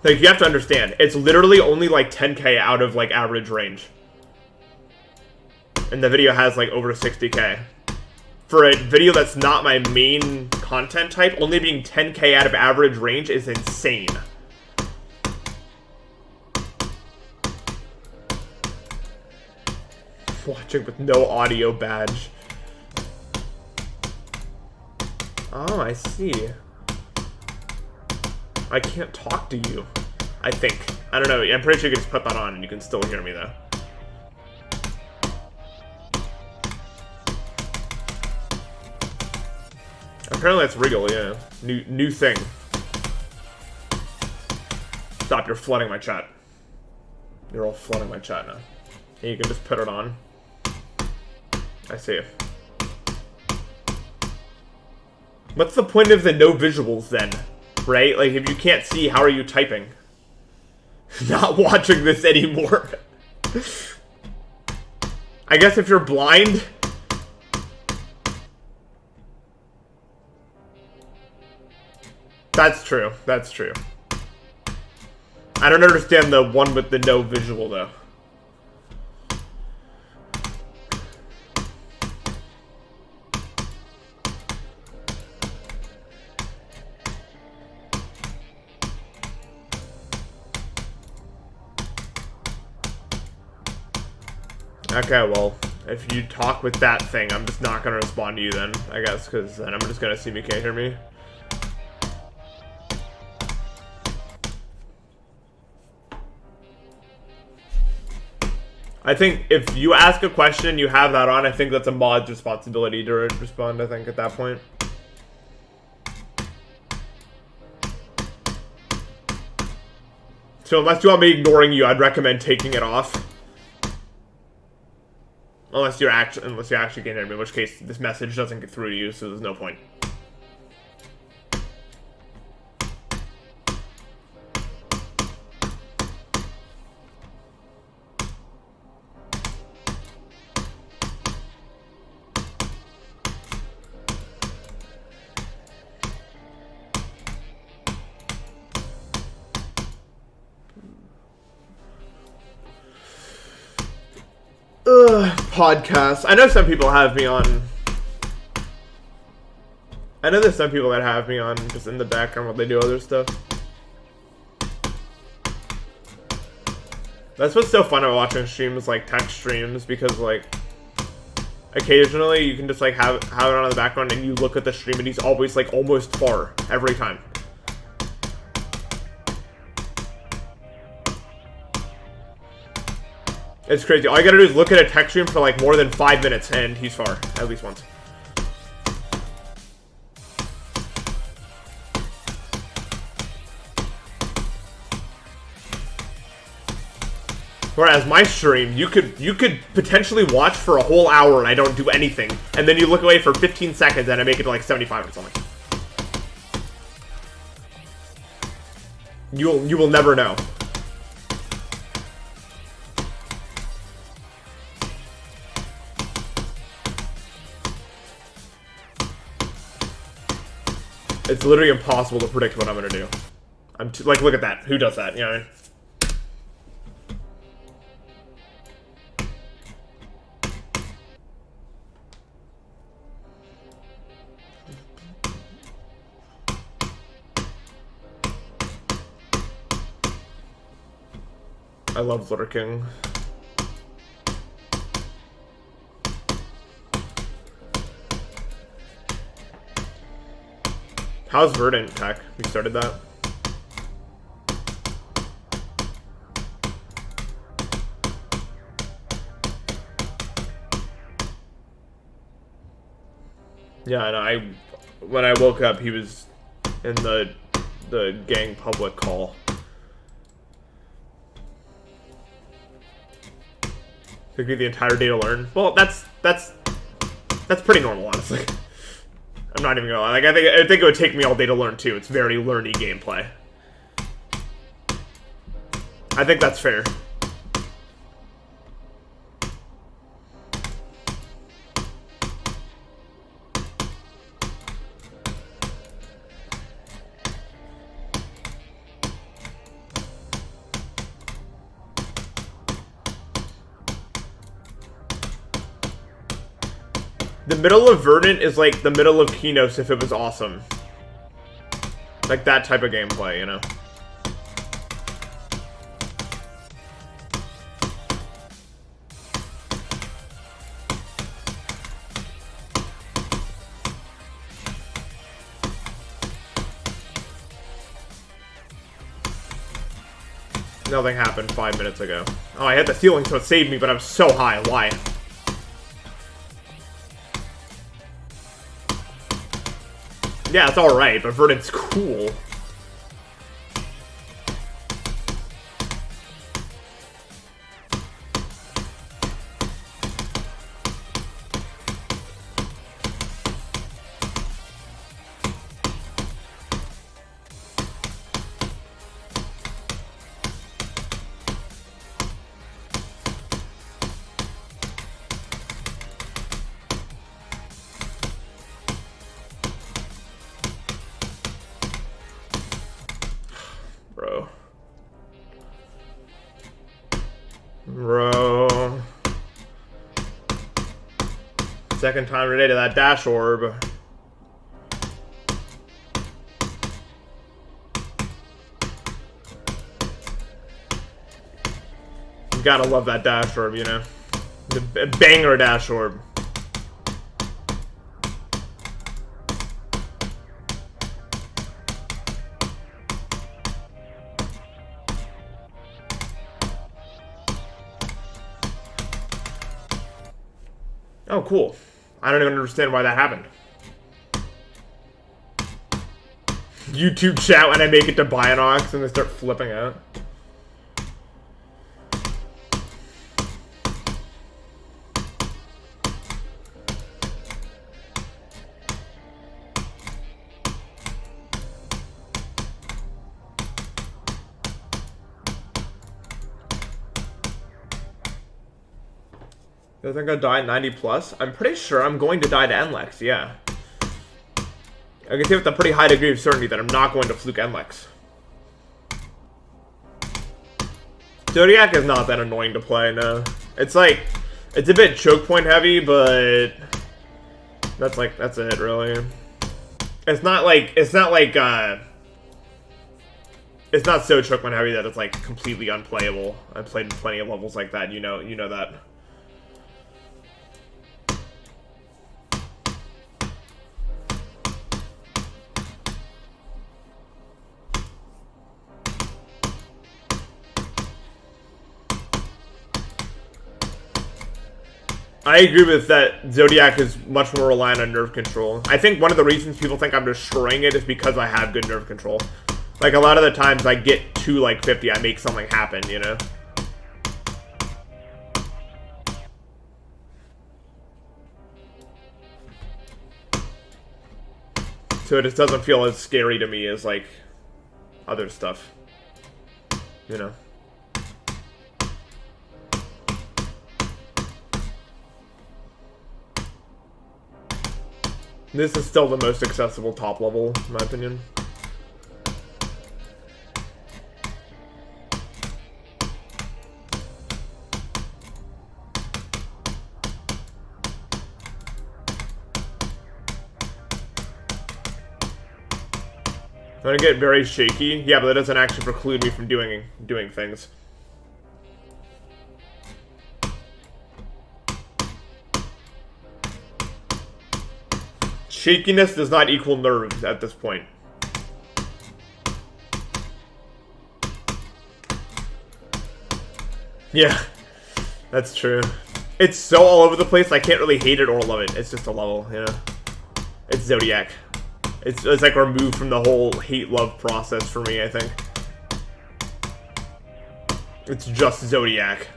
Like, you have to understand. It's literally only, like, 10K out of, like, average range. And the video has, like, over 60K. For a video that's not my main content type, only being 10K out of average range is insane. Watching with no audio badge. Oh, I see. I can't talk to you, I think. I don't know, I'm pretty sure you can just put that on and you can still hear me though. Apparently that's regal, yeah. New thing. Stop, you're flooding my chat. You're all flooding my chat now. And you can just put it on. I see. What's the point of the no visuals then? Right? Like, if you can't see, how are you typing? Not watching this anymore. I guess if you're blind... That's true. That's true. I don't understand the one with the no visual, though. Okay, well, if you talk with that thing, I'm just not going to respond to you then, I guess, because then I'm just going to assume you can't hear me. I think if you ask a question, you have that on, I think that's a mod's responsibility to respond, I think, at that point. So unless you want me ignoring you, I'd recommend taking it off. Unless you actually can't hear me, in which case this message doesn't get through to you, so there's no point. Podcasts. I know some people have me on. I know there's some people that have me on just in the background while they do other stuff. That's what's so fun about watching streams, like tech streams, because like occasionally you can just like have it on in the background and you look at the stream and he's always like almost far every time. It's crazy. All you gotta do is look at a tech stream for like more than 5 minutes and he's far, at least once. Whereas my stream, you could potentially watch for a whole hour and I don't do anything, and then you look away for 15 seconds and I make it to like 75 or something. You will never know. It's literally impossible to predict what I'm gonna do. Like, look at that. Who does that? You know what I mean? I love lurking. How's Verdant Tech? We started that. Yeah, and when I woke up, he was in the gang public call. Took me the entire day to learn. Well, that's pretty normal, honestly. I'm not even gonna lie. Like, I think it would take me all day to learn too. It's very learny gameplay. I think that's fair. The middle of Verdant is like the middle of Kinos if it was awesome. Like that type of gameplay, you know? Nothing happened 5 minutes ago. Oh, I hit the ceiling so it saved me, but I'm so high. Why? Yeah, it's alright, but Verdant's cool. Bro. Second time today to that dash orb. You gotta love that dash orb, you know? The banger dash orb. Oh, cool. I don't even understand why that happened. YouTube chat when I make it to Bionox and they start flipping out. I think I'll die at 90 plus. I'm pretty sure I'm going to die to NLEX, yeah. I can say with a pretty high degree of certainty that I'm not going to fluke NLEX. Zodiac is not that annoying to play, no. It's like It's a bit choke point heavy, but that's it really. It's not so choke point heavy that it's like completely unplayable. I've played plenty of levels like that. You know that. I agree with that. Zodiac is much more reliant on nerve control. I think one of the reasons people think I'm destroying it is because I have good nerve control. Like, a lot of the times I get to, like, 50, I make something happen, you know? So it just doesn't feel as scary to me as, like, other stuff. You know? This is still the most accessible top level, in my opinion. I'm gonna get very shaky. Yeah, but that doesn't actually preclude me from doing things. Shakiness does not equal nerves at this point. Yeah, that's true. It's so all over the place, I can't really hate it or love it. It's just a level, you know? It's Zodiac. It's like removed from the whole hate-love process for me, I think. It's just Zodiac.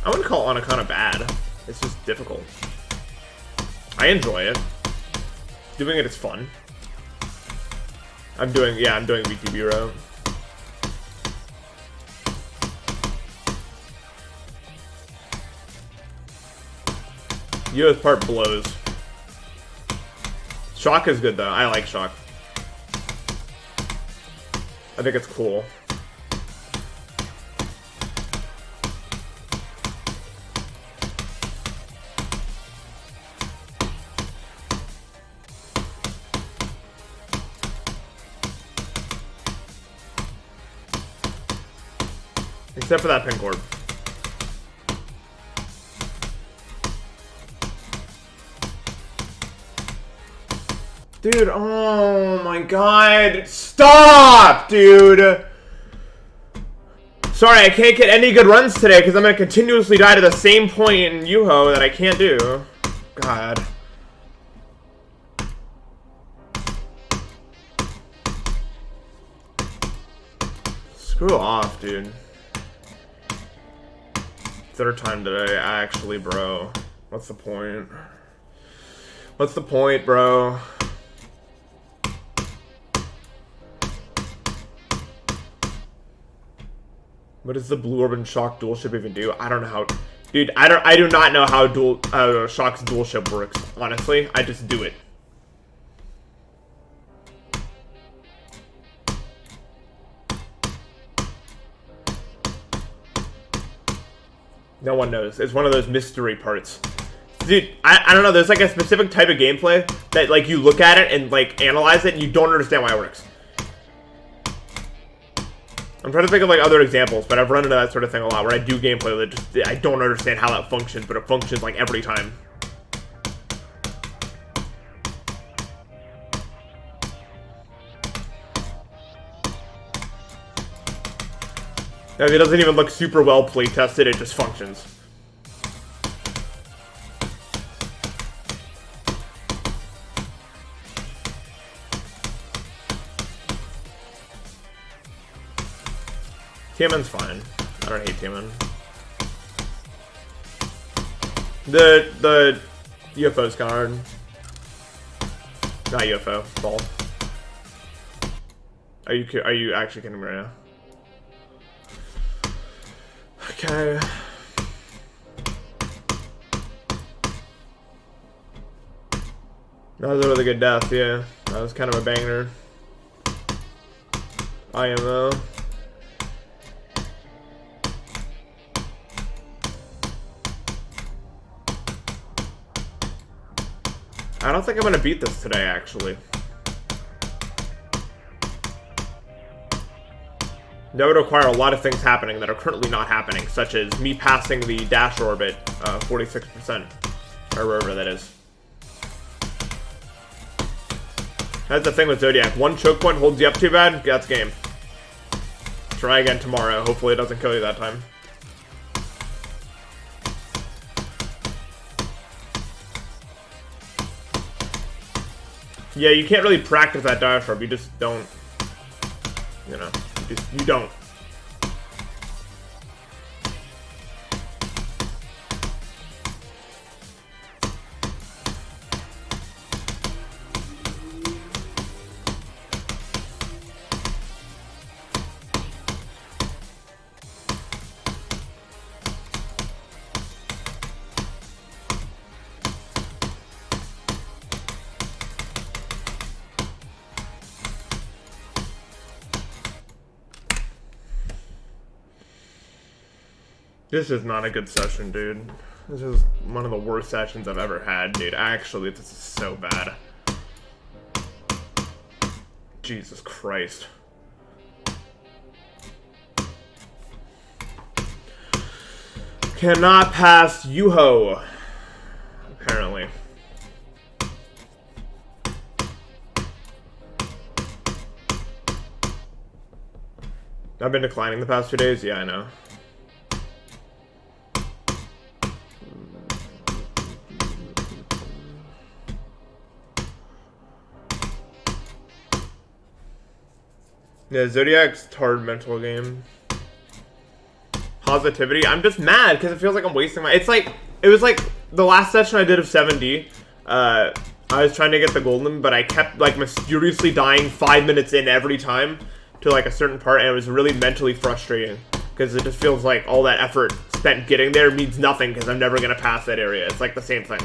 I wouldn't call Anaconda bad. It's just difficult. I enjoy it. Doing it is fun. I'm doing VTB route. US part blows. Shock is good though. I like Shock. I think it's cool. Except for that pin cord. Dude, oh my god. Stop, dude! Sorry, I can't get any good runs today because I'm going to continuously die to the same point in Yuho that I can't do. God. Screw off, dude. Third time today, actually, bro. What's the point? What's the point, bro? What does the Blue Orb and Shock dual ship even do? I don't know how. Dude, I do not know how Shock's dual ship works, honestly. I just do it. No one knows. It's one of those mystery parts. Dude, I don't know. There's like a specific type of gameplay that like you look at it and like analyze it and you don't understand why it works. I'm trying to think of like other examples, but I've run into that sort of thing a lot where I do gameplay that just I don't understand how that functions, but it functions like every time. I mean, it doesn't even look super well play tested, it just functions. Tiamon's fine. I don't hate Tiamon. The UFO's kind of hard. Not UFO, ball. Are you actually kidding me right now? Okay. That was a really good death, yeah. That was kind of a banger. IMO. I don't think I'm gonna beat this today, actually. That would require a lot of things happening that are currently not happening, such as me passing the dash orbit 46%, or wherever that is. That's the thing with Zodiac. One choke point holds you up too bad, that's game. Try again tomorrow. Hopefully it doesn't kill you that time. Yeah, you can't really practice that dash orb. You just don't. You know, you don't. This is not a good session, dude. This is one of the worst sessions I've ever had, dude. Actually, this is so bad. Jesus Christ. Cannot pass Yuho, apparently. I've been declining the past 2 days? Yeah, I know. Yeah, Zodiac's hard mental game. Positivity. I'm just mad because it feels like I'm wasting my. It's like it was like the last session I did of 7D. I was trying to get the golden, but I kept like mysteriously dying 5 minutes in every time to like a certain part, and it was really mentally frustrating because it just feels like all that effort spent getting there means nothing because I'm never gonna pass that area. It's like the same thing.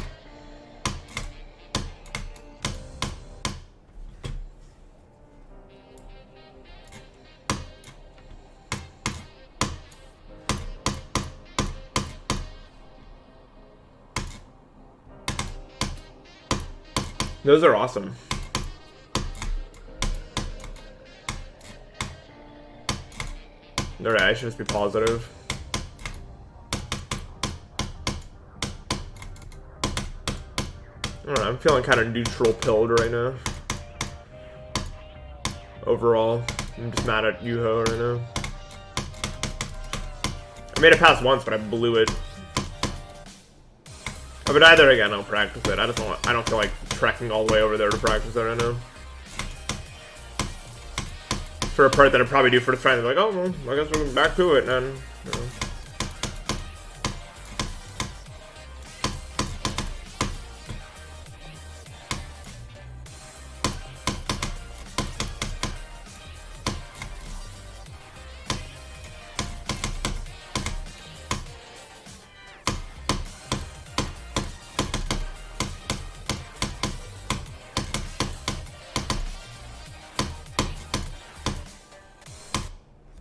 Those are awesome. Alright, I should just be positive. Alright, I'm feeling kind of neutral pilled right now. Overall, I'm just mad at Yuho right now. I made it past once, but I blew it. If I die there again, I'll practice it. I don't feel like trekking all the way over there to practice it right now. For a part that I'd probably do first try, they're like, oh, well, I guess we're back to it, then. You know.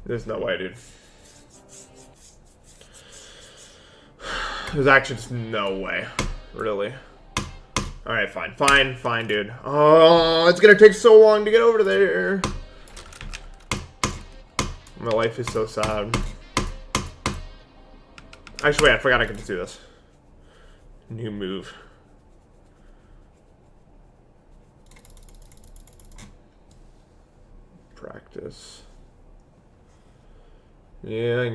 There's no way, dude. There's actually just no way. Really. Alright, fine. Fine, dude. Oh, it's gonna take so long to get over there. My life is so sad. Actually, wait, I forgot I could just do this. New move. Practice. Yeah. I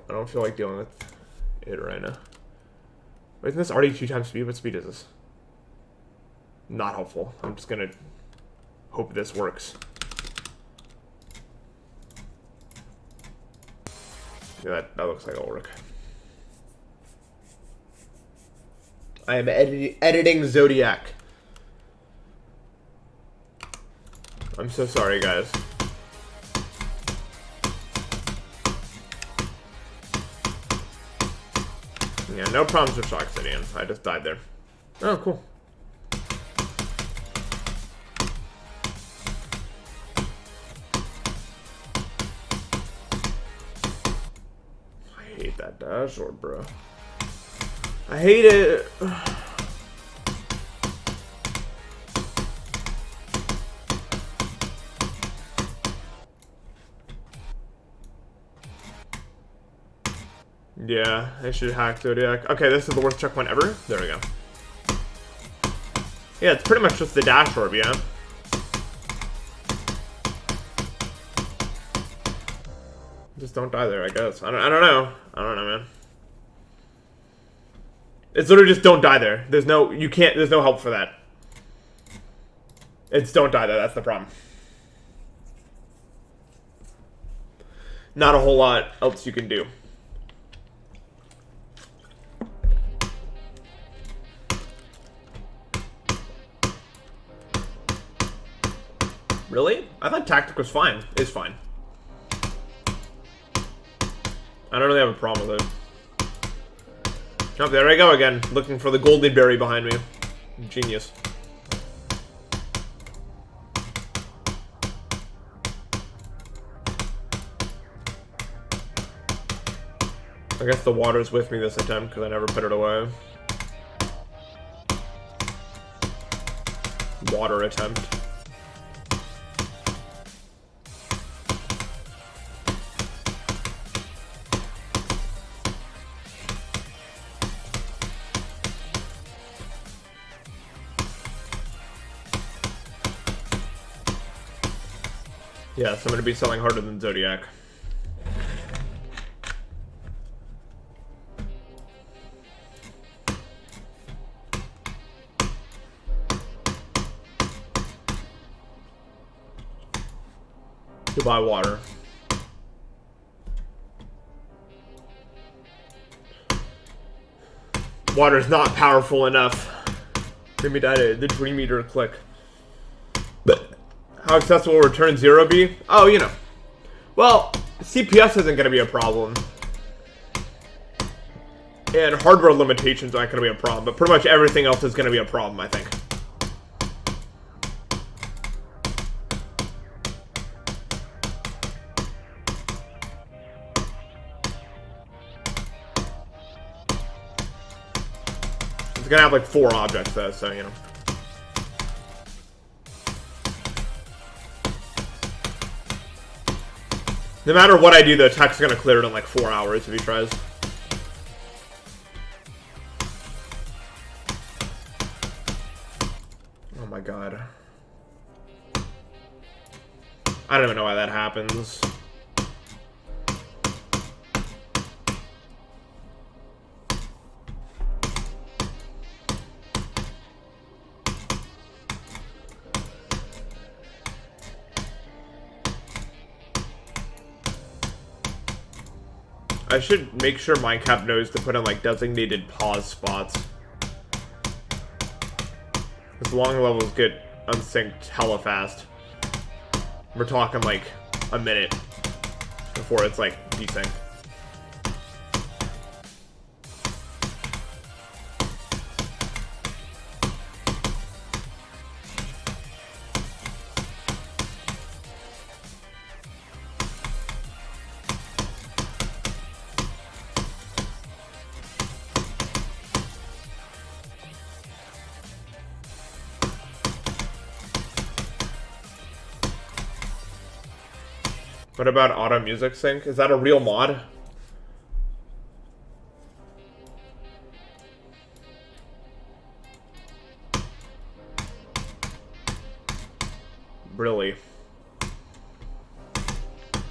don't feel like dealing with it right now. Wait, isn't this already 2 times speed? What speed is this? Not helpful. I'm just gonna hope this works. Yeah, that looks like it'll work. I am editing Zodiac. I'm so sorry, guys. Yeah, no problems with Shock City. I just died there. Oh, cool. Dashboard, bro. I hate it. Yeah, I should hack Zodiac. Okay, this is the worst checkpoint ever. There we go. Yeah, it's pretty much just the dash orb, yeah. Just don't die there, I guess. I don't know. I don't know, man. It's literally just don't die there. There's no help for that. It's don't die there, that's the problem. Not a whole lot else you can do. Really? I thought tactic was fine. It's fine. I don't really have a problem with it. Oh, there I go again, looking for the golden berry behind me. Genius. I guess the water's with me this attempt because I never put it away. Water attempt. Yes, I'm going to be selling harder than Zodiac. To buy water. Water is not powerful enough. Made me die to the Dream Meter click. How accessible will return 0 be? Oh, you know. Well, CPS isn't going to be a problem. And hardware limitations aren't going to be a problem. But pretty much everything else is going to be a problem, I think. It's going to have like 4 objects though, so, you know. No matter what I do, the attack's gonna clear it in like 4 hours if he tries. Oh my god. I don't even know why that happens. I should make sure Minecraft knows to put in like designated pause spots. Because long levels get unsynced hella fast. We're talking like a minute before it's like desynced. What about auto music sync? Is that a real mod? Really?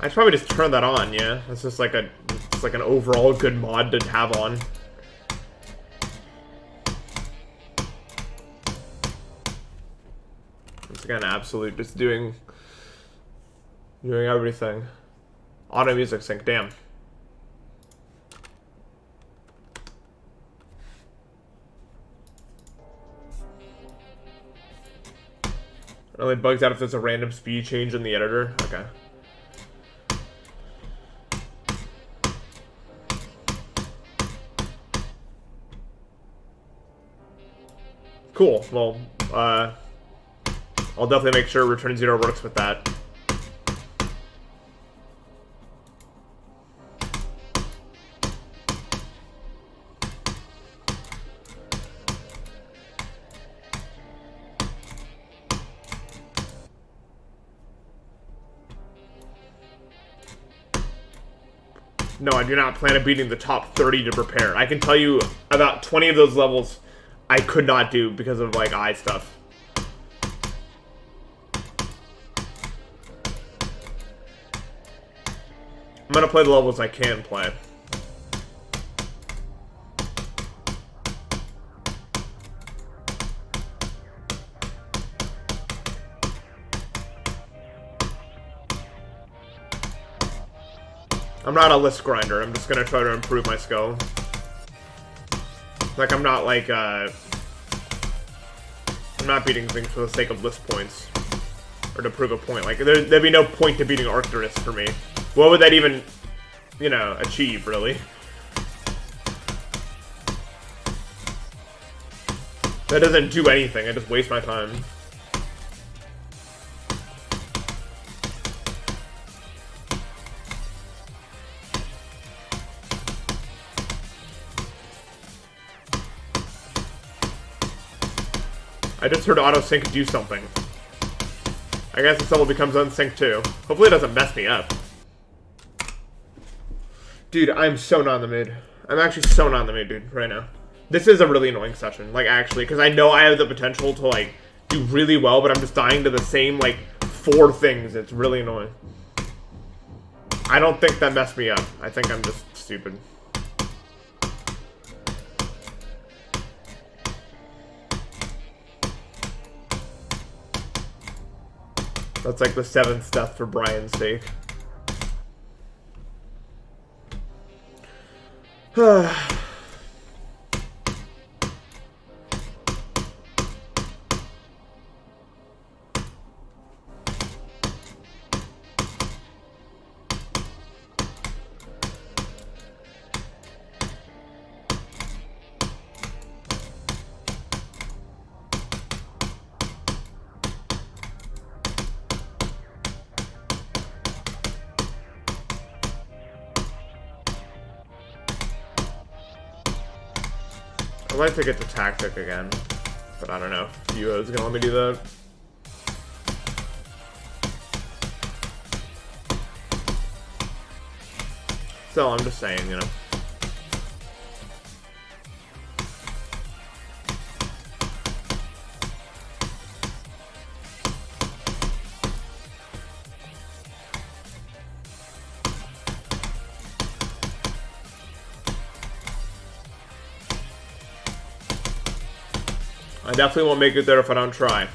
I should probably just turn that on, yeah? It's just like it's like an overall good mod to have on. It's again absolute just doing everything. Auto music sync, damn. It only bugs out if there's a random speed change in the editor. Okay. Cool. Well, I'll definitely make sure Return 0 works with that. No, I do not plan on beating the top 30 to prepare. I can tell you about 20 of those levels I could not do because of, like, eye stuff. I'm gonna play the levels I can play. I'm not a list grinder. I'm just gonna try to improve my skill. Like, I'm not like, I'm not beating things for the sake of list points. Or to prove a point. Like, there'd be no point to beating Arcturus for me. What would that even, you know, achieve, really? That doesn't do anything. I just waste my time. I just heard auto-sync do something. I guess this level becomes unsynced too. Hopefully it doesn't mess me up. Dude, I'm so not in the mood. I'm actually so not in the mood, dude, right now. This is a really annoying session, like, actually, because I know I have the potential to, like, do really well, but I'm just dying to the same, like, 4 things. It's really annoying. I don't think that messed me up. I think I'm just stupid. That's like the 7th death for Brian's sake. I'd like to get the tactic again, but I don't know if Yuho's gonna let me do that. So I'm just saying, you know. I definitely won't make it there if I don't try.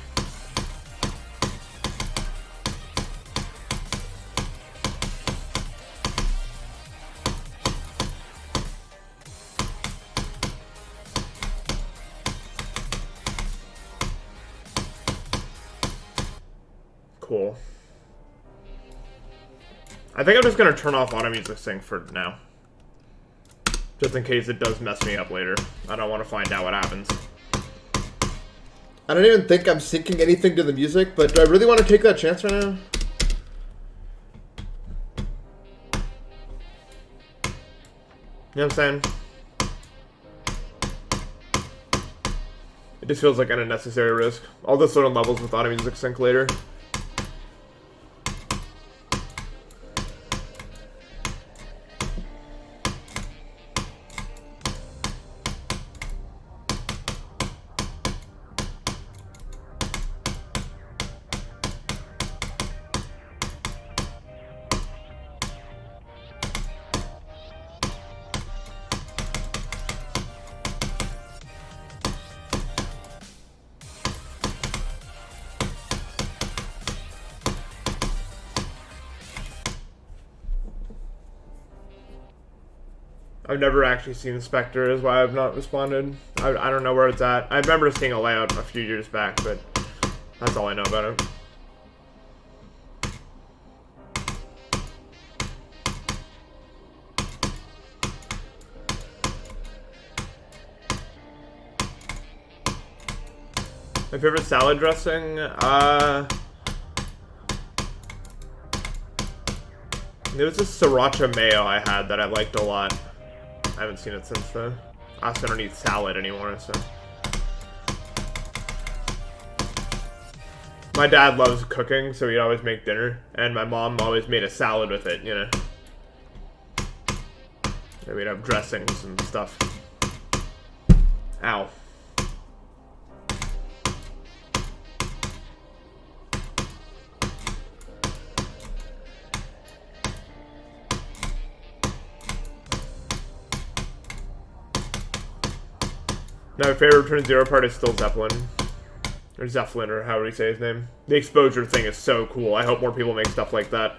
Cool. I think I'm just gonna turn off auto music sync for now. Just in case it does mess me up later. I don't want to find out what happens. I don't even think I'm syncing anything to the music, but do I really want to take that chance right now? You know what I'm saying? It just feels like an unnecessary risk. I'll just sort of levels with auto music sync later. I've never actually seen Spectre, is why I've not responded. I don't know where it's at. I remember seeing a layout a few years back, but that's all I know about it. My favorite salad dressing? There was this sriracha mayo I had that I liked a lot. I haven't seen it since then. I also don't eat salad anymore, so. My dad loves cooking, so he'd always make dinner, and my mom always made a salad with it, you know. And we'd have dressings and stuff. Ow. My favorite Return Zero part is still Zeppelin. Or Zeppelin, or however you say his name. The exposure thing is so cool. I hope more people make stuff like that.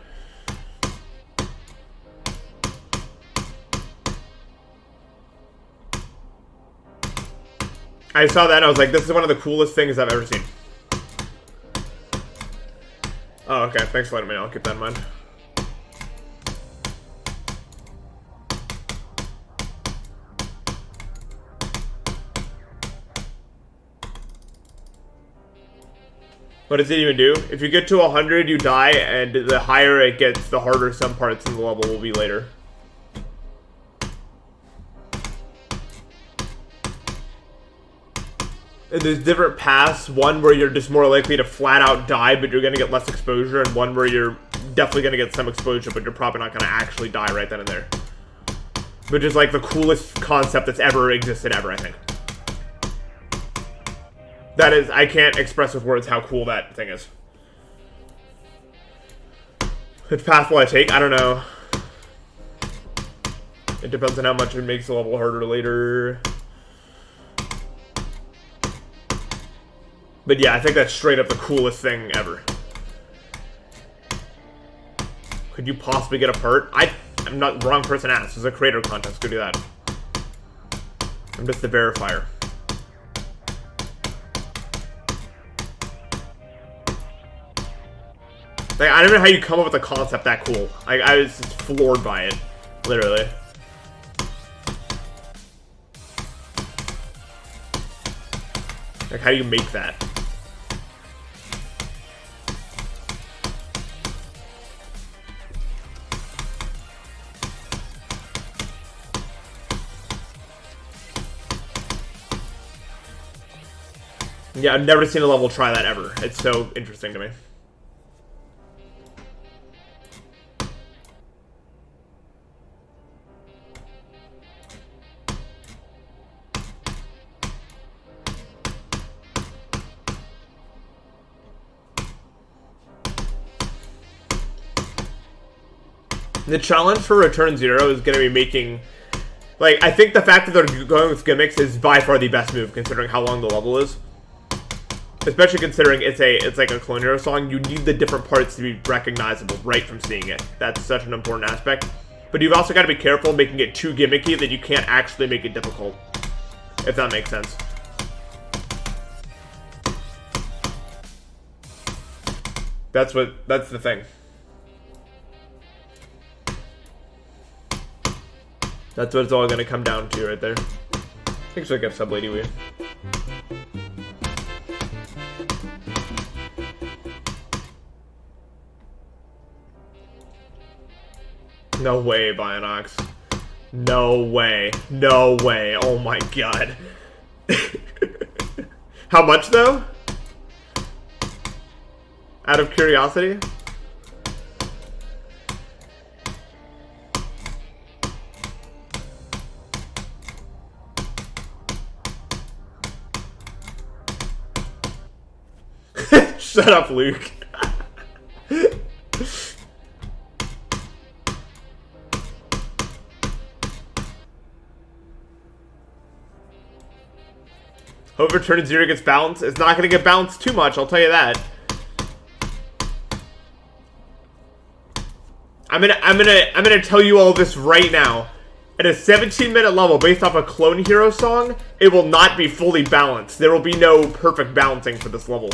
I saw that and I was like, this is one of the coolest things I've ever seen. Oh, okay. Thanks for letting me know. I'll keep that in mind. What does it even do? If you get to 100, you die, and the higher it gets, the harder some parts in the level will be later. And there's different paths. One where you're just more likely to flat out die, but you're going to get less exposure, and one where you're definitely going to get some exposure, but you're probably not going to actually die right then and there. Which is like the coolest concept that's ever existed ever, I think. That is, I can't express with words how cool that thing is. Which path will I take? I don't know. It depends on how much it makes the level harder later. But yeah, I think that's straight up the coolest thing ever. Could you possibly get a part? I'm not the wrong person to ask. There's a creator contest. Go do that. I'm just the verifier. Like, I don't know how you come up with a concept that cool. I was just floored by it. Literally. Like, how do you make that? Yeah, I've never seen a level try that ever. It's so interesting to me. The challenge for Return Zero is going to be making... Like, I think the fact that they're going with gimmicks is by far the best move, considering how long the level is. Especially considering it's like a Clone Hero song, you need the different parts to be recognizable right from seeing it. That's such an important aspect. But you've also got to be careful making it too gimmicky that you can't actually make it difficult. If that makes sense. That's the thing. That's what it's all gonna come down to right there. Thanks for the gift sub, Lady Weird. No way, Bionox. No way. No way. Oh my god. How much though? Out of curiosity? Shut up, Luke. Hope Return Zero gets balanced. It's not going to get balanced too much, I'll tell you that. I'm gonna tell you all this right now. At a 17-minute level based off a Clone Hero song, it will not be fully balanced. There will be no perfect balancing for this level.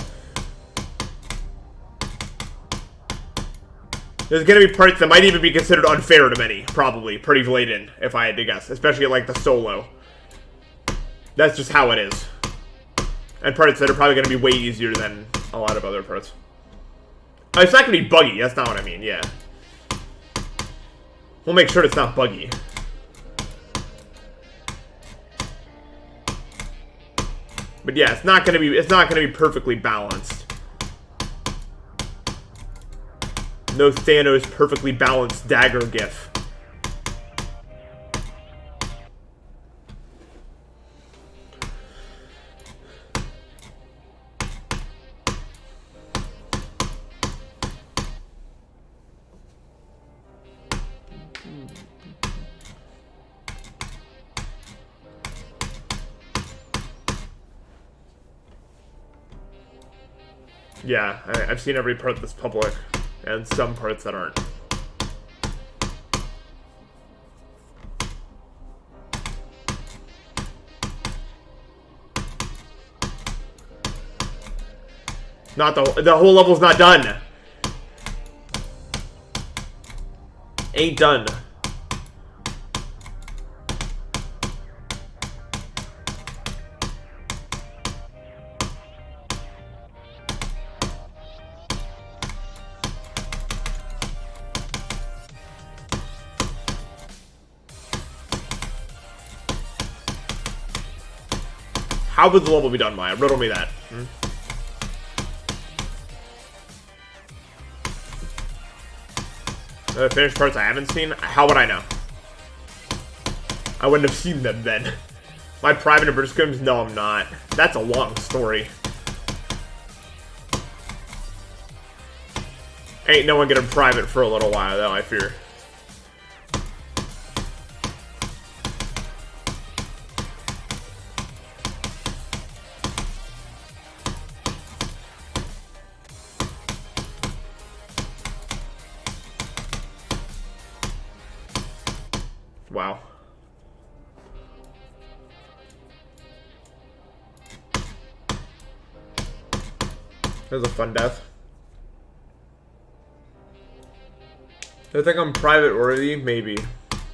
There's gonna be parts that might even be considered unfair to many, probably. Pretty blatant, if I had to guess. Especially like the solo. That's just how it is. And parts that are probably gonna be way easier than a lot of other parts. Oh, it's not gonna be buggy, that's not what I mean, yeah. We'll make sure it's not buggy. But yeah, it's not gonna be perfectly balanced. No Thanos perfectly balanced dagger gif. Yeah, I've seen every part that's public, and some parts that aren't. Not the whole level's not done. Ain't done. How would the level be done, Maya? Riddle me that. The finished parts I haven't seen? How would I know? I wouldn't have seen them then. My private and scrims? No, I'm not. That's a long story. Ain't no one getting private for a little while, though, I fear. Wow. That was a fun death. Do I think I'm private worthy? Maybe.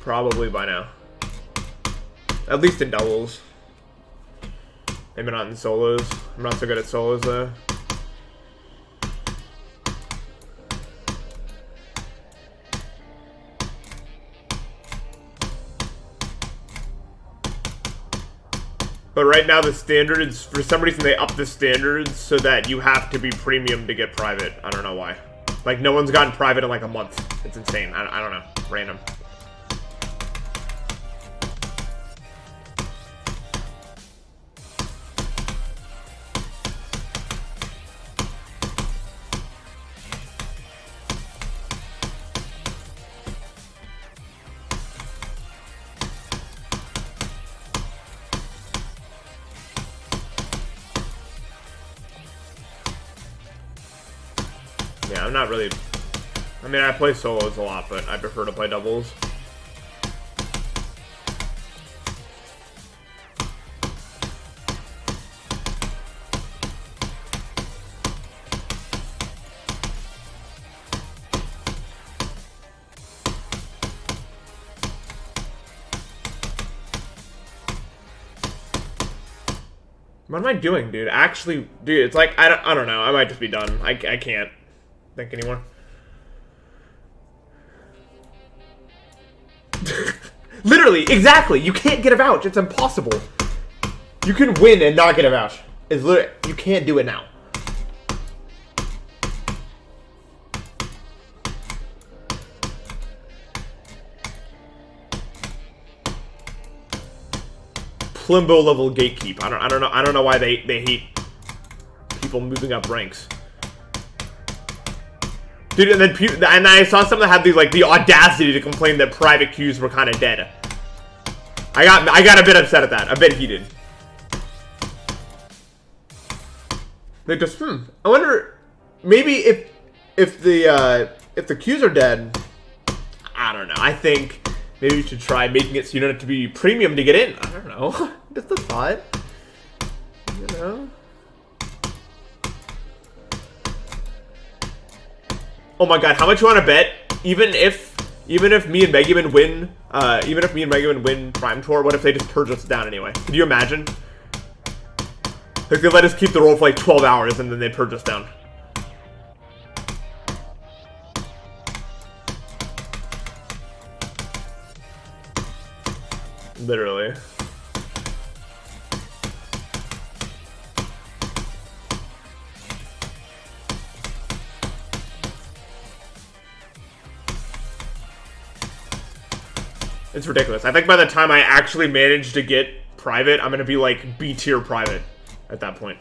Probably by now. At least in doubles. Maybe not in solos. I'm not so good at solos though. But right now the standards, for some reason they upped the standards so that you have to be premium to get private. I don't know why. Like no one's gotten private in like a month. It's insane. I don't know. Random. Yeah, I'm not really... I mean, I play solos a lot, but I prefer to play doubles. What am I doing, dude? Actually, dude, it's like, I don't know. I might just be done. I can't think anymore. Literally, exactly. You can't get a vouch. It's impossible. You can win and not get a vouch. It's literally, you can't do it now. Plimbo level gatekeep. I don't know why they hate people moving up ranks. Dude, and I saw some that had the audacity to complain that private queues were kind of dead. I got a bit upset at that, a bit heated. They just I wonder maybe if the queues are dead. I don't know. I think maybe we should try making it so you don't have to be premium to get in. I don't know. Just a thought. You know. Oh my god, how much you want to bet? Even if me and Megaman win Prime Tour, what if they just purge us down anyway? Could you imagine? Like they let us keep the roll for like 12 hours and then they purge us down. Literally. It's ridiculous. I think by the time I actually manage to get private, I'm gonna be like B tier private at that point.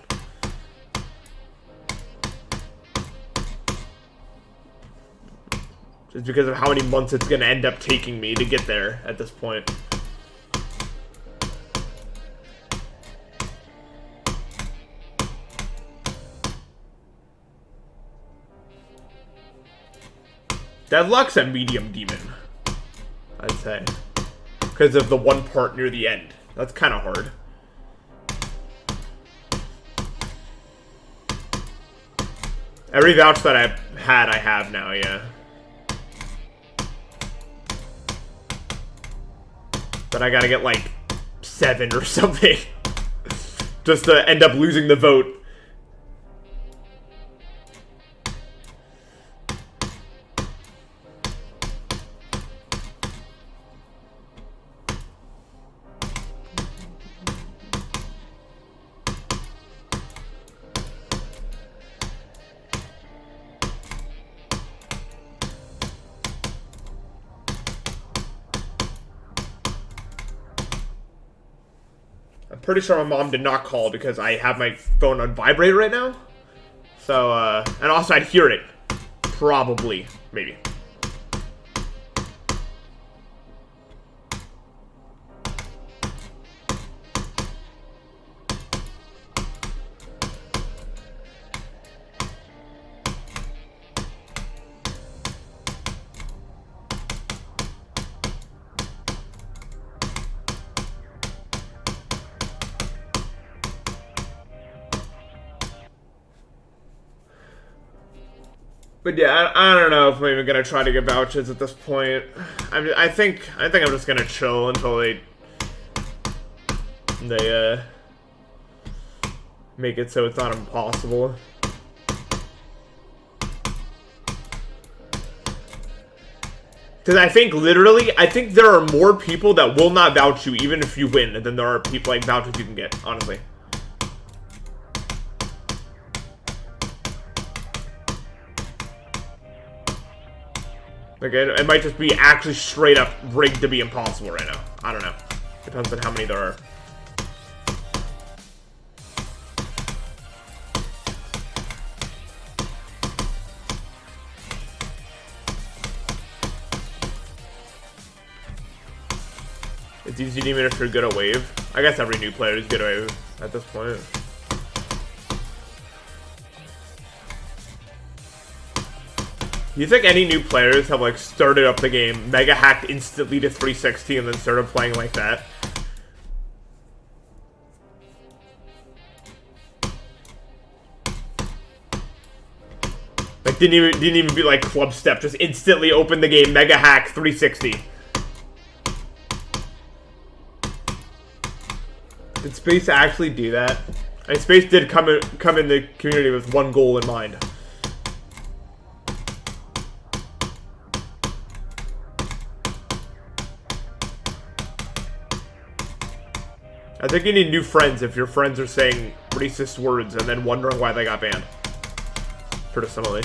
Just because of how many months it's gonna end up taking me to get there at this point. Deadlock's a medium demon, I'd say. Because of the one part near the end. That's kind of hard. Every vouch that I've had, I have now, yeah. But I gotta get like 7 or something. Just to end up losing the vote. Pretty sure my mom did not call because I have my phone on vibrate right now. So, and also I'd hear it. Probably. Maybe. But yeah, I don't know if I'm even gonna try to get vouchers at this point. I think I'm just gonna chill until they make it so it's not impossible. Because I think there are more people that will not vouch you even if you win than there are people like vouchers you can get, honestly. Like, it might just be actually straight up rigged to be impossible right now. I don't know. Depends on how many there are. It's easy even if you're good at wave. I guess every new player is good at wave at this point. You think any new players have like started up the game, mega hacked instantly to 360 and then started playing like that? Like didn't even be like club step, just instantly open the game, mega hack 360. Did Space actually do that? I mean, Space did come in the community with one goal in mind. I think you need new friends if your friends are saying racist words and then wondering why they got banned. Pretty similarly.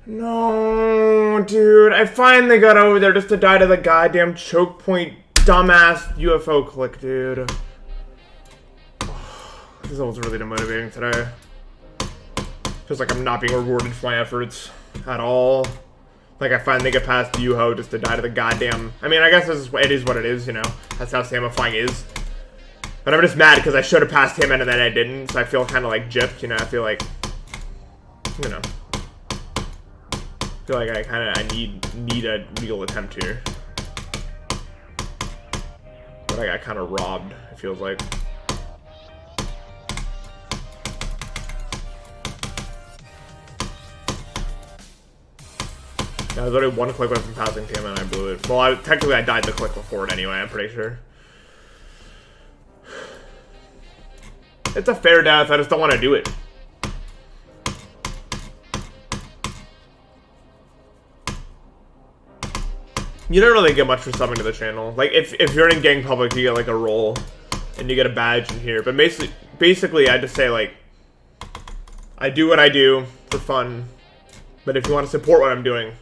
No, dude, I finally got over there just to die to the goddamn choke point dumbass UFO click, dude. This is almost really demotivating today. Feels like I'm not being rewarded for my efforts at all. Like I finally get past Yuho just to die to the goddamn... I mean, I guess it is what it is, you know. That's how Samifying is. But I'm just mad because I should have passed him and then I didn't, so I feel kind of like gypped, you know. I feel like... You know. feel like I need a real attempt here. But I got kind of robbed, it feels like. I was already one click away from passing him and I blew it. Well, technically I died the click before it anyway, I'm pretty sure. It's a fair death, I just don't want to do it. You don't really get much for subbing to the channel. Like, if you're in Gang Public, you get, like, a roll. And you get a badge in here. But basically, I just say, like, I do what I do for fun. But if you want to support what I'm doing,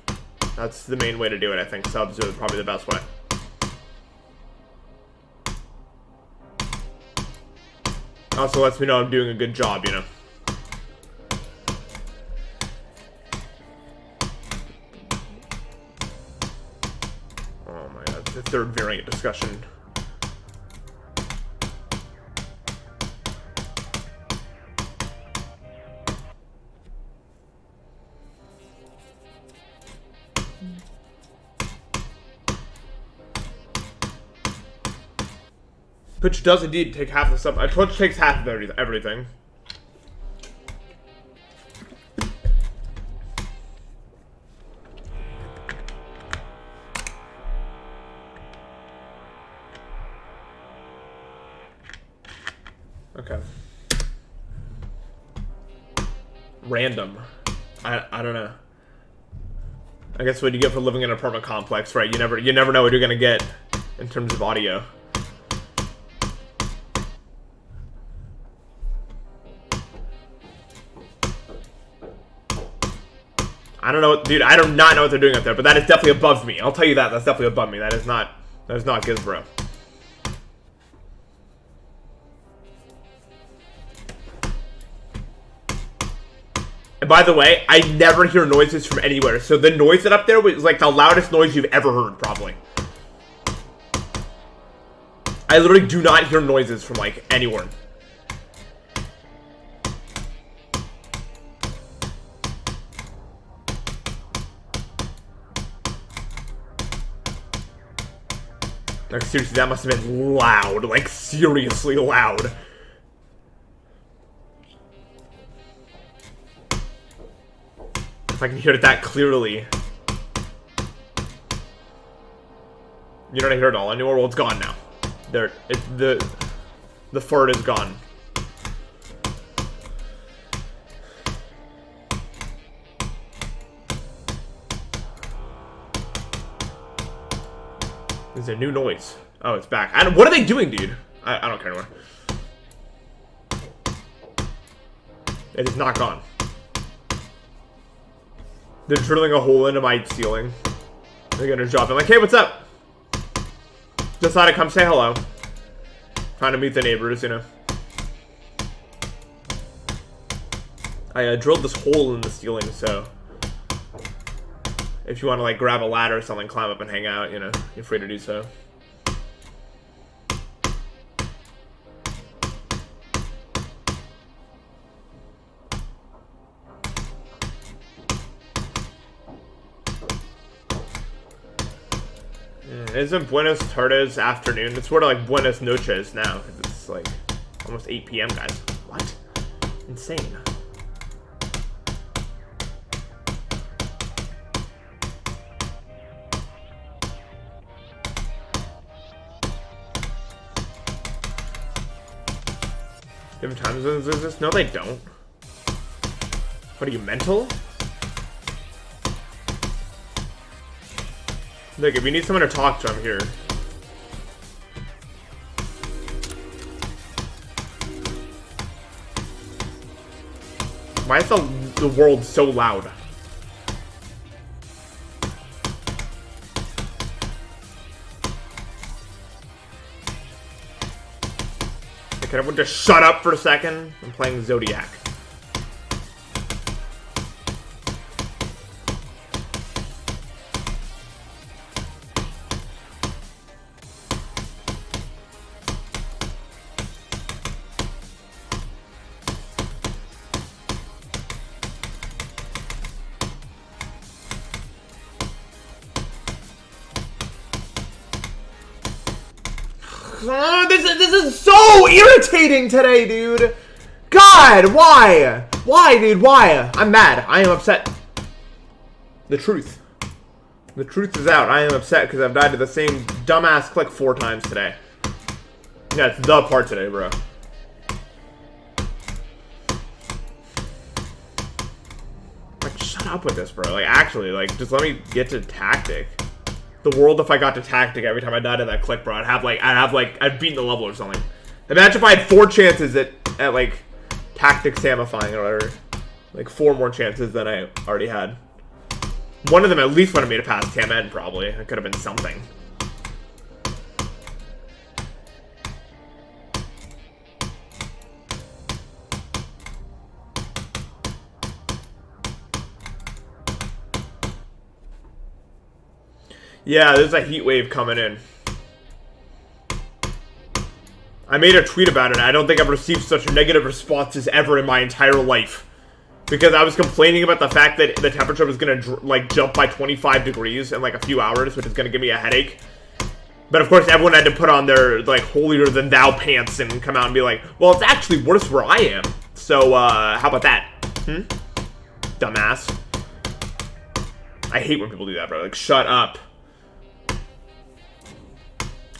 that's the main way to do it, I think. Subs are probably the best way. Also lets me know I'm doing a good job, you know. Oh my god, the third variant discussion. Twitch does indeed take half the stuff. Twitch takes half of everything. Okay. Random. I don't know. I guess what you get for living in an apartment complex, right? You never know what you're gonna get in terms of audio. I don't know, dude. I do not know what they're doing up there, but that is definitely above me. I'll tell you that. That's definitely above me. That is not Gizbro. And by the way, I never hear noises from anywhere. So the noise that up there was like the loudest noise you've ever heard, probably. I literally do not hear noises from like anywhere. Like, seriously, that must have been loud. Like, seriously loud. If I can hear it that clearly. You don't hear it all anymore? Well, it's gone now. The fart is gone. There's a new noise. Oh, it's back. What are they doing, dude? I don't care anymore. It is not gone. They're drilling a hole into my ceiling. They're gonna drop it. Like, hey, what's up? Just thought I'd come say hello. Trying to meet the neighbors, you know. I drilled this hole in the ceiling, so if you want to like grab a ladder or something, climb up and hang out, you know, you're free to do so. Isn't Buenos Tardes afternoon? It's sort of like Buenos Noches now. It's like almost 8 p.m. guys. What? Insane. Different time zones exist? No, they don't. What are you, mental? Look, if you need someone to talk to, I'm here. Why is the world so loud? Can everyone just shut up for a second? I'm playing Zodiac. This is so irritating today, dude. God, why? Why, dude? Why? I'm mad. I am upset. The truth. The truth is out. I am upset because I've died to the same dumbass click 4 times today. Yeah, it's the part today, bro. Like, shut up with this, bro. Like, actually, like, just let me get to tactic. The world if I got to tactic every time I died in that click, bro. I'd beaten the level or something. Imagine if I had 4 chances at like, tactic samifying or whatever. Like, 4 more chances than I already had. One of them at least would have made it past Tamen, probably. It could have been something. Yeah, there's a heat wave coming in. I made a tweet about it. I don't think I've received such negative responses ever in my entire life. Because I was complaining about the fact that the temperature was going to, like, jump by 25 degrees in, like, a few hours, which is going to give me a headache. But, of course, everyone had to put on their, like, holier-than-thou pants and come out and be like, well, it's actually worse where I am. So, how about that? Dumbass. I hate when people do that, bro. Like, shut up.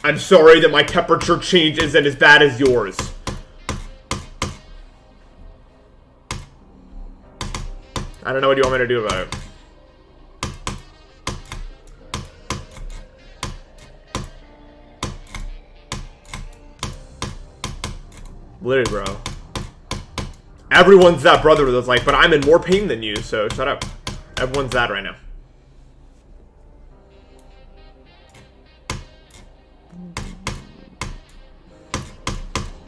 I'm sorry that my temperature change isn't as bad as yours. I don't know what you want me to do about it. Literally, bro. Everyone's that brother that's like, but I'm in more pain than you, so shut up. Everyone's that right now.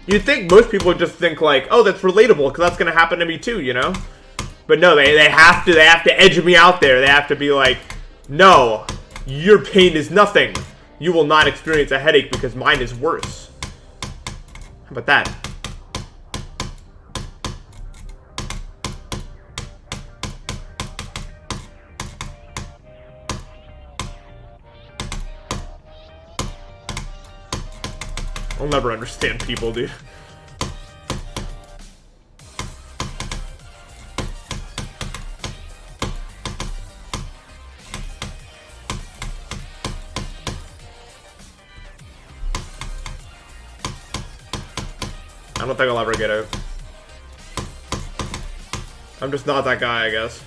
You'd think most people would just think like, oh, that's relatable, because that's gonna happen to me too, you know? But no, they have to edge me out there. They have to be like, no, your pain is nothing. You will not experience a headache because mine is worse. How about that? I'll never understand people, dude. I don't think I'll ever get out. I'm just not that guy, I guess.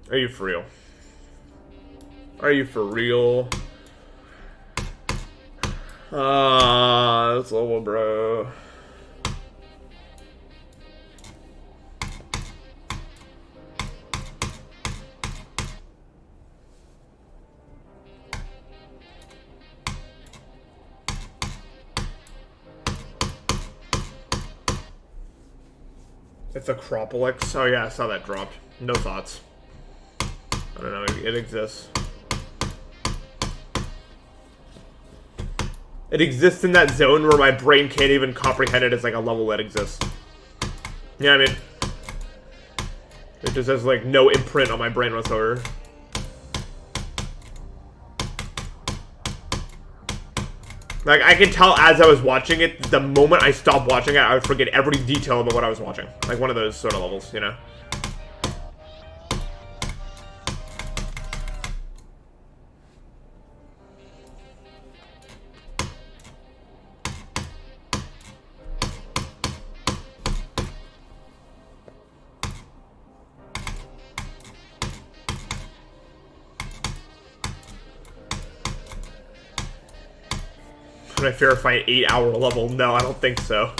Are you for real? Are you for real? That's level, bro. It's Acropolix. Oh yeah, I saw that dropped. No thoughts. I don't know, it exists. It exists in that zone where my brain can't even comprehend it as like a level that exists. Yeah, I mean, it just has like no imprint on my brain whatsoever. Like, I could tell as I was watching it, the moment I stopped watching it, I would forget every detail about what I was watching. Like one of those sort of levels, you know? Would I verify an 8-hour level? No, I don't think so.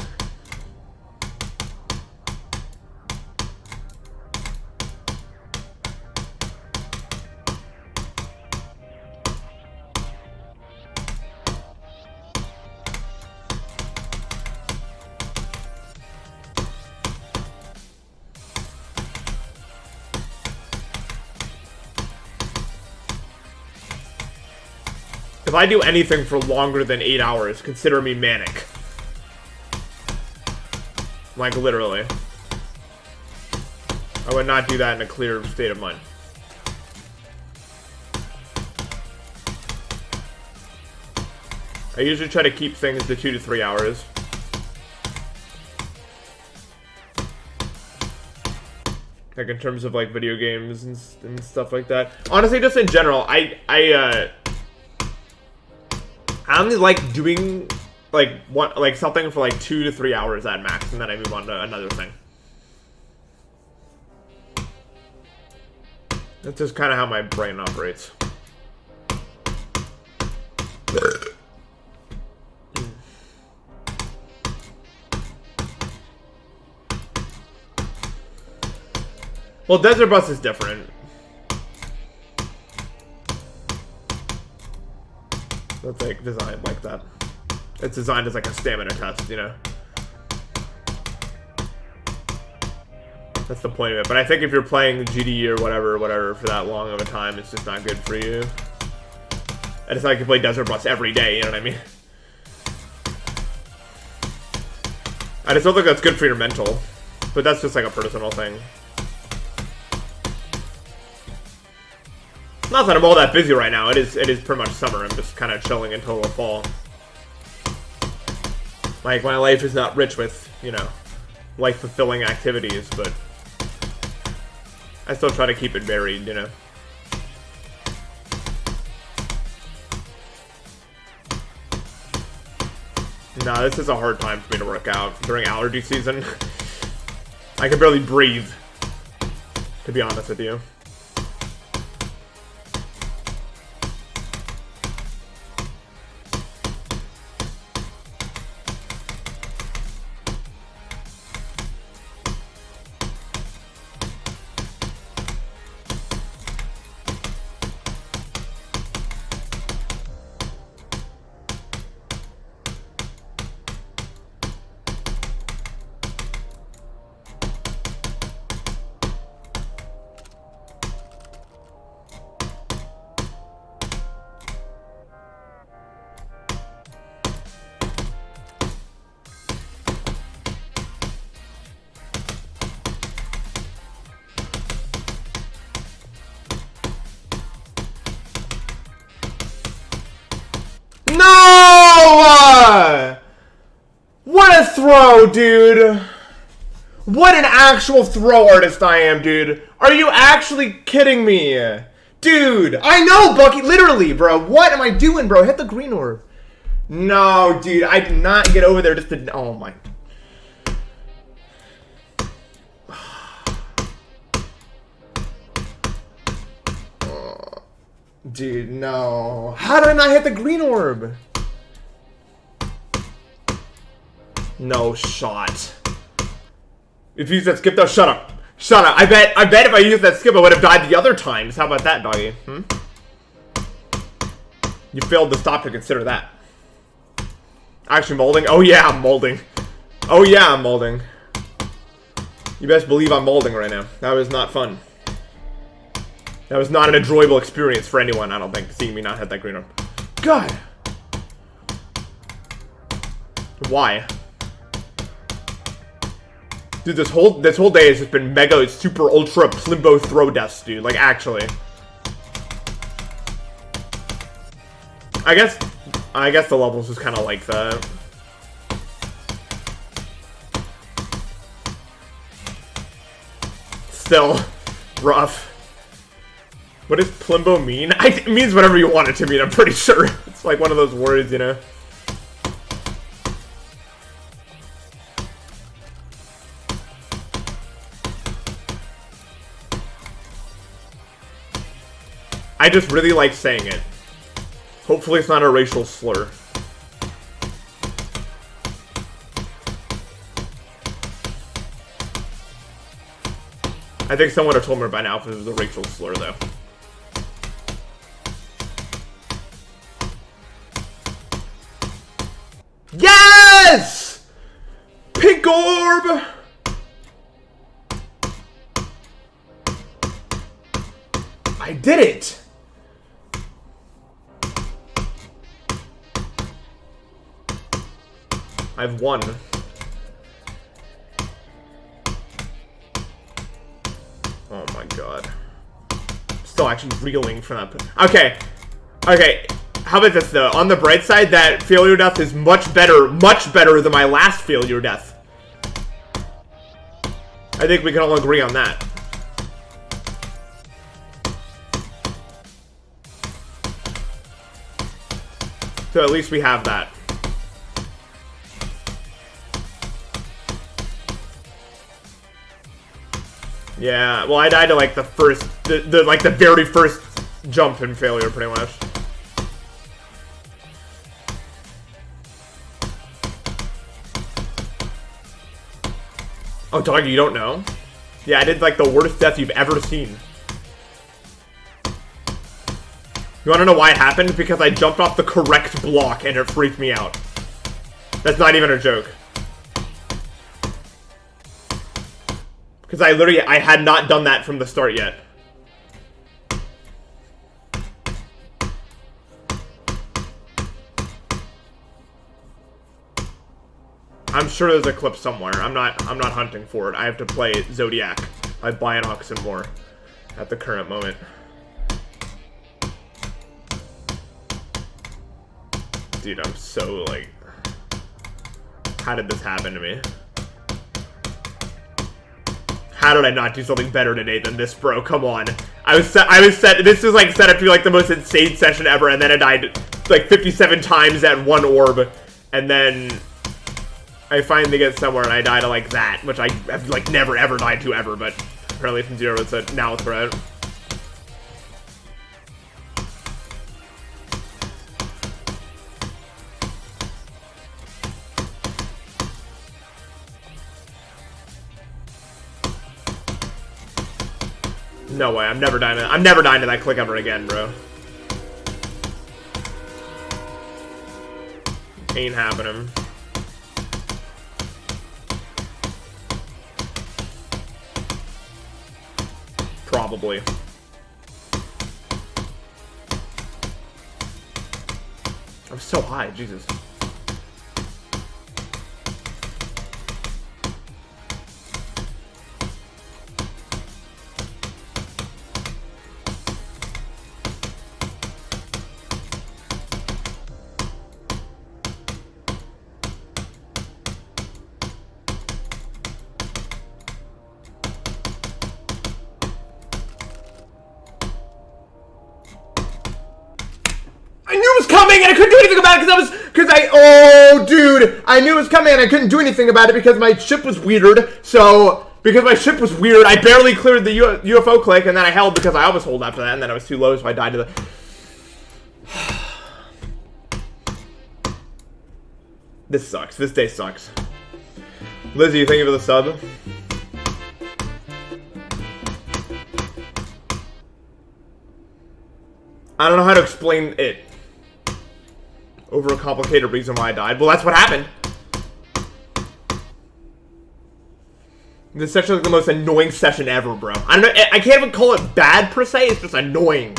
If I do anything for longer than 8 hours, consider me manic. Like, literally. I would not do that in a clear state of mind. I usually try to keep things to 2 to 3 hours. Like, in terms of, like, video games and stuff like that. Honestly, just in general, I only like doing, like, something for, like, 2 to 3 hours at max, and then I move on to another thing. That's just kind of how my brain operates. Well, Desert Bus is different. It's like designed like that. It's designed as like a stamina test, you know? That's the point of it. But I think if you're playing GD or whatever for that long of a time, it's just not good for you. And it's not like you play Desert Bus every day, you know what I mean? I just don't think that's good for your mental. But that's just like a personal thing. Not that I'm all that busy right now. It is pretty much summer. I'm just kind of chilling until the fall. Like, my life is not rich with, you know, life-fulfilling activities, but I still try to keep it varied, you know. No, this is a hard time for me to work out during allergy season. I can barely breathe, to be honest with you. No! What a throw, dude! What an actual throw artist I am, dude. Are you actually kidding me? Dude, I know, Bucky. Literally, bro. What am I doing, bro? Hit the green orb. No, dude. I did not get over there just to... Oh, my... Dude, no. How did I not hit the green orb? No shot. If you used that skip though, shut up. Shut up. I bet if I used that skip I would have died the other times. How about that, doggy? Hmm? You failed to stop to consider that. Actually molding? Oh yeah, I'm molding. Oh yeah, I'm molding. You best believe I'm molding right now. That was not fun. That was not an enjoyable experience for anyone, I don't think, seeing me not hit that green orb. God! Why? Dude, this whole day has just been mega, super, ultra, plimbo throw deaths, dude. Like, actually. I guess the levels was kind of like that. Still, rough. What does plimbo mean? It means whatever you want it to mean, I'm pretty sure. It's like one of those words, you know? I just really like saying it. Hopefully it's not a racial slur. I think someone would have told me by now if it was a racial slur, though. Yes! Pink orb! I did it! I've won. Oh my god. Still actually reeling from that. Okay. Okay. How about this though? On the bright side, that failure death is much better than my last failure death. I think we can all agree on that. So at least we have that. Yeah, well I died to like the first, like the very first jump in failure pretty much. Oh, dog, you don't know? Yeah, I did like the worst death you've ever seen. You wanna know why it happened? Because I jumped off the correct block and it freaked me out. That's not even a joke. Because I had not done that from the start yet. I'm sure there's a clip somewhere. I'm not hunting for it. I have to play Zodiac by Bionox and more at the current moment. Dude, I'm so like, how did this happen to me? How did I not do something better today than this, bro? Come on. I was set, this is like set up to be like the most insane session ever, and then I died like 57 times at one orb, and then I finally get somewhere and I die to like that, which I have like never ever died to ever, but apparently from zero it's a now threat. No way, I'm never dying to that click ever again, bro. Ain't happening. Probably. I'm so high, Jesus. Coming and I couldn't do anything about it oh dude, I knew it was coming and I couldn't do anything about it because my ship was weird. So because my ship was weird, I barely cleared the UFO click, and then I held because I always hold after that, and then I was too low, so I died to the This sucks. This day sucks. Lizzie, thank you for the sub. I don't know how to explain it. Over a complicated reason why I died. Well, that's what happened. This session is like the most annoying session ever, bro. I don't know. I can't even call it bad per se. It's just annoying.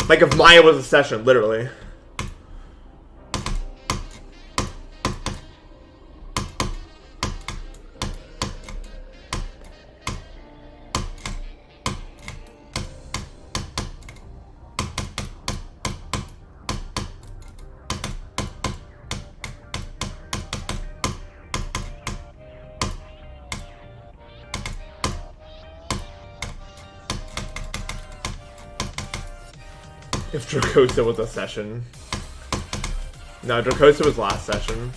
Like if Maya was a session, literally. If Dracosa was a session. No, Dracosa was last session.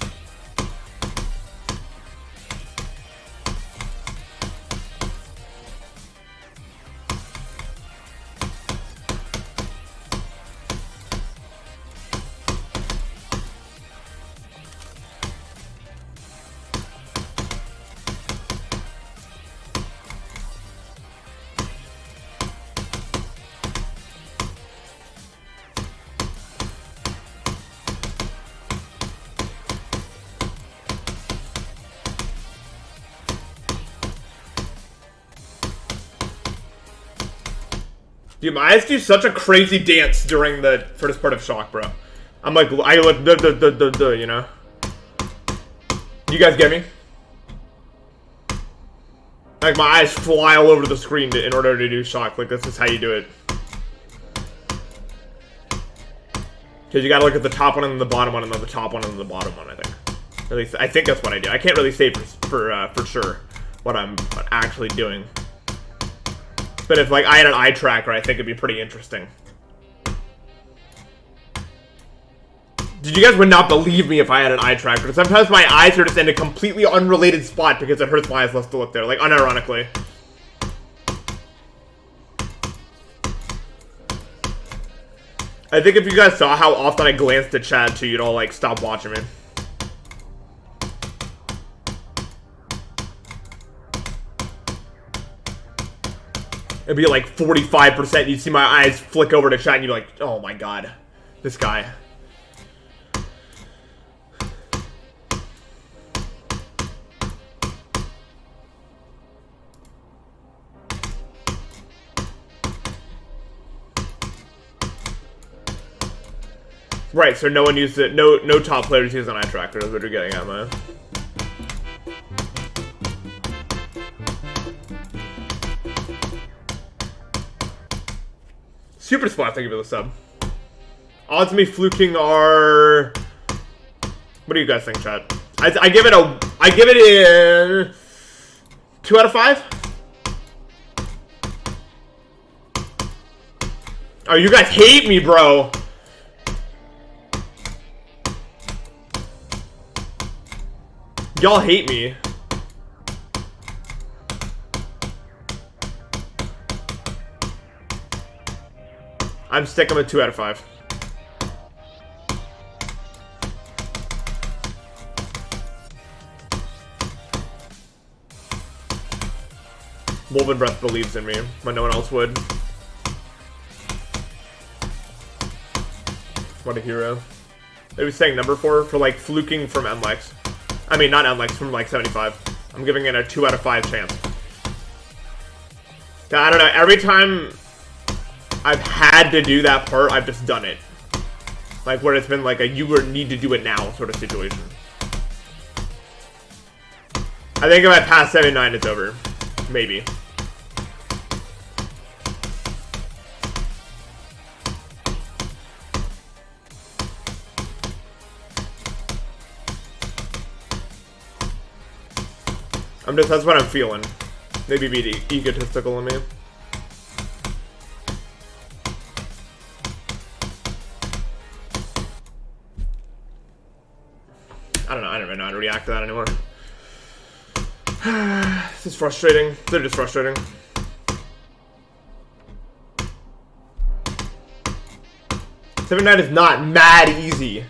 Dude, my eyes do such a crazy dance during the first part of Shock, bro. I'm like, I look, you know? You guys get me? Like, my eyes fly all over the screen in order to do shock. Like, this is how you do it. Because you gotta look at the top one and then the bottom one and then the top one and then the bottom one, I think. At least, I think that's what I do. I can't really say for sure what I'm actually doing. But if, like, I had an eye tracker, I think it'd be pretty interesting. Dude, you guys would not believe me if I had an eye tracker. Sometimes my eyes are just in a completely unrelated spot because it hurts my eyes less to look there. Like, unironically. I think if you guys saw how often I glanced at chat too, you'd all, like, stop watching me. It'd be like 45%. You'd see my eyes flick over to chat and you'd be like, oh my god. This guy. Right, so no one used it. No top players use an eye tracker. That's what you're getting at, man. Super Splat, thank you for the sub. Odds of me fluking are... What do you guys think, chat? I give it a 2 out of 5. Oh, you guys hate me, bro. Y'all hate me. I'm sticking with 2 out of 5. Wolven Breath believes in me when no one else would. What a hero. They was saying number 4 for like fluking from NLEX. I mean, not NLEX, from like 75. I'm giving it a 2 out of 5 chance. I don't know, every time I've had to do that part, I've just done it. Like, where it's been like a you need to do it now sort of situation. I think if I pass 79, it's over. Maybe. That's what I'm feeling. Maybe be egotistical in me. I don't know. I don't even know how to react to that anymore. This is frustrating. They're just frustrating. Seven Night is not mad easy.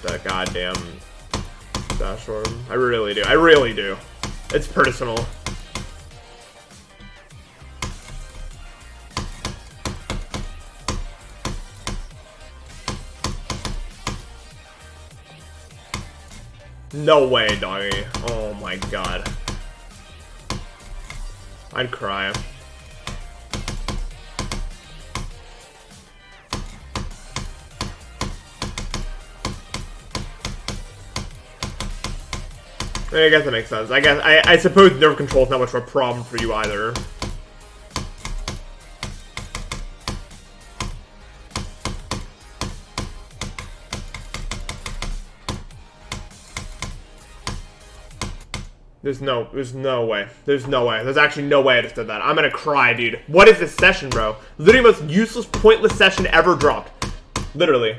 That goddamn dashboard. I really do. I really do. It's personal. No way, doggy. Oh my god. I'd cry. I guess that makes sense. I suppose nerve control is not much of a problem for you either. There's no way. There's no way. There's actually no way I just did that. I'm gonna cry, dude. What is this session, bro? Literally the most useless, pointless session ever dropped. Literally.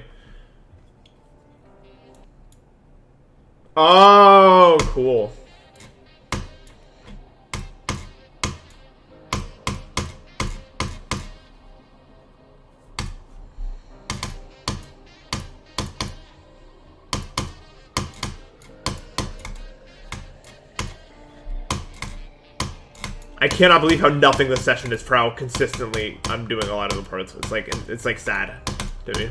Oh, cool. I cannot believe how nothing this session is for how consistently I'm doing a lot of the parts. It's like sad to me.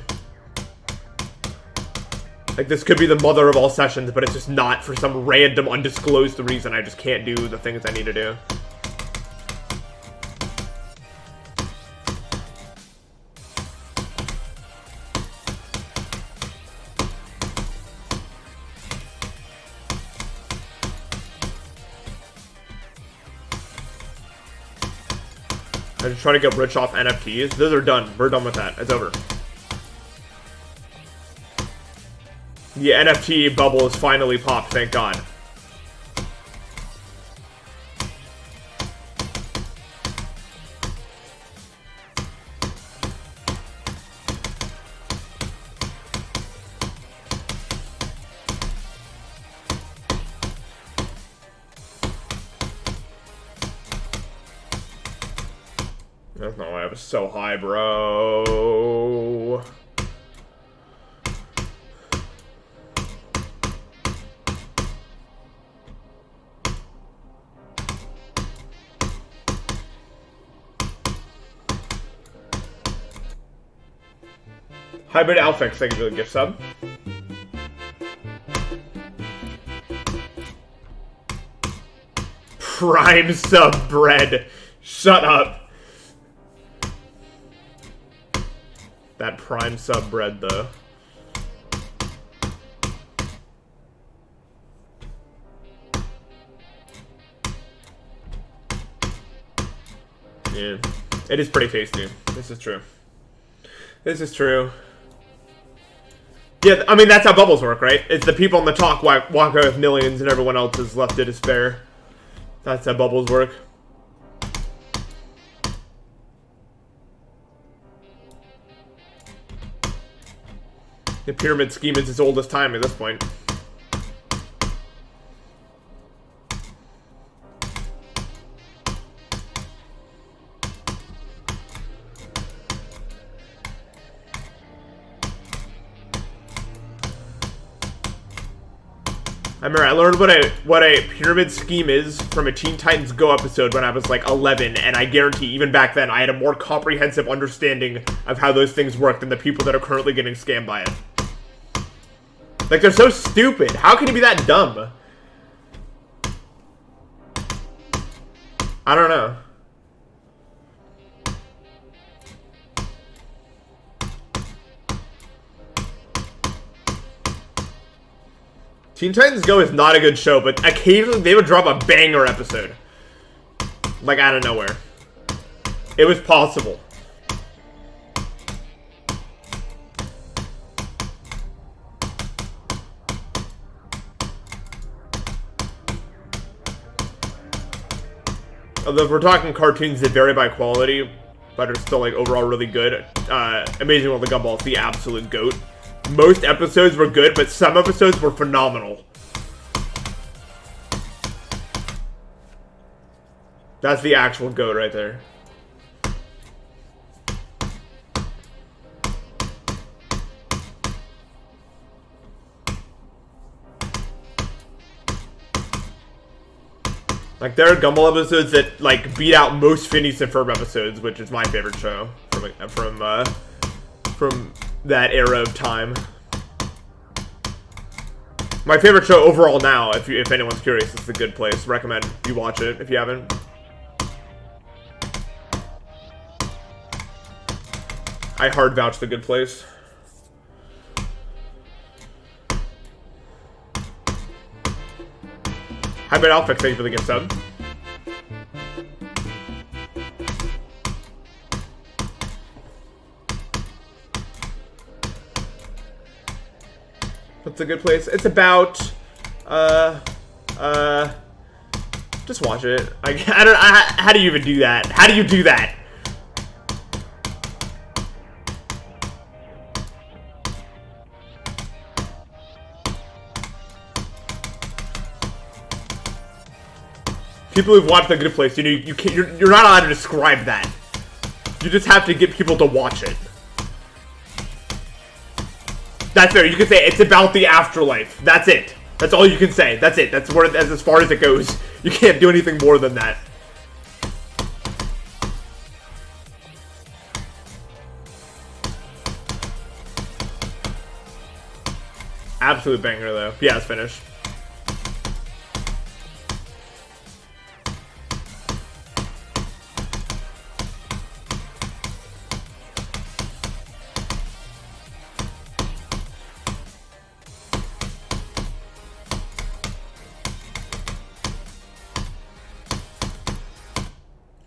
Like, this could be the mother of all sessions, but it's just not for some random undisclosed reason. I just can't do the things I need to do. I just try to get rich off NFTs. Those are done. We're done with that. It's over. The NFT bubble is finally popped, thank God. That's not why I was so high, bro. Hybrid Alfix, thank you for the gift sub. Prime sub bread. Shut up. That prime sub bread, though. Yeah. It is pretty tasty. This is true. This is true. Yeah, I mean, that's how bubbles work, right? It's the people on the top walk away with millions and everyone else is left to despair. That's how bubbles work. The pyramid scheme is its oldest time at this point. I remember I learned what a pyramid scheme is from a Teen Titans Go episode when I was like 11, and I guarantee even back then I had a more comprehensive understanding of how those things work than the people that are currently getting scammed by it. Like, they're so stupid. How can you be that dumb? I don't know. Teen Titans Go is not a good show, but occasionally they would drop a banger episode. Like, out of nowhere. It was possible. Although if we're talking cartoons that vary by quality, but are still, like, overall really good, Amazing World of Gumball is the absolute GOAT. Most episodes were good, but some episodes were phenomenal. That's the actual GOAT right there. Like, there are Gumball episodes that, like, beat out most Phineas and Ferb episodes, which is my favorite show from that era of time. My favorite show overall now, if anyone's curious, it's The Good Place. Recommend you watch it if you haven't. I hard vouch The Good Place. Hybrid Alfix, thank you for the gift sub. What's A Good Place? It's about, just watch it. How do you even do that? How do you do that? People who've watched The Good Place, you know, you're not allowed to describe that. You just have to get people to watch it. That's fair. You can say it's about the afterlife. That's it. That's all you can say. That's it. That's as far as it goes. You can't do anything more than that. Absolute banger, though. Yeah, it's finished.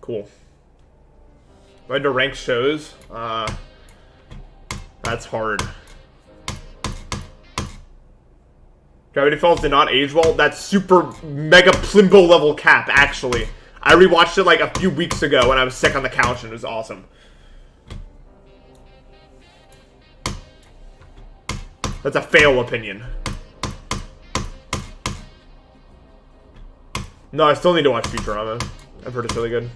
Cool. Do I have to rank shows? That's hard. Gravity Falls did not age well. That's super mega Plimbo level cap, actually. I rewatched it like a few weeks ago when I was sick on the couch and it was awesome. That's a fail opinion. No, I still need to watch Futurama. I've heard it's really good.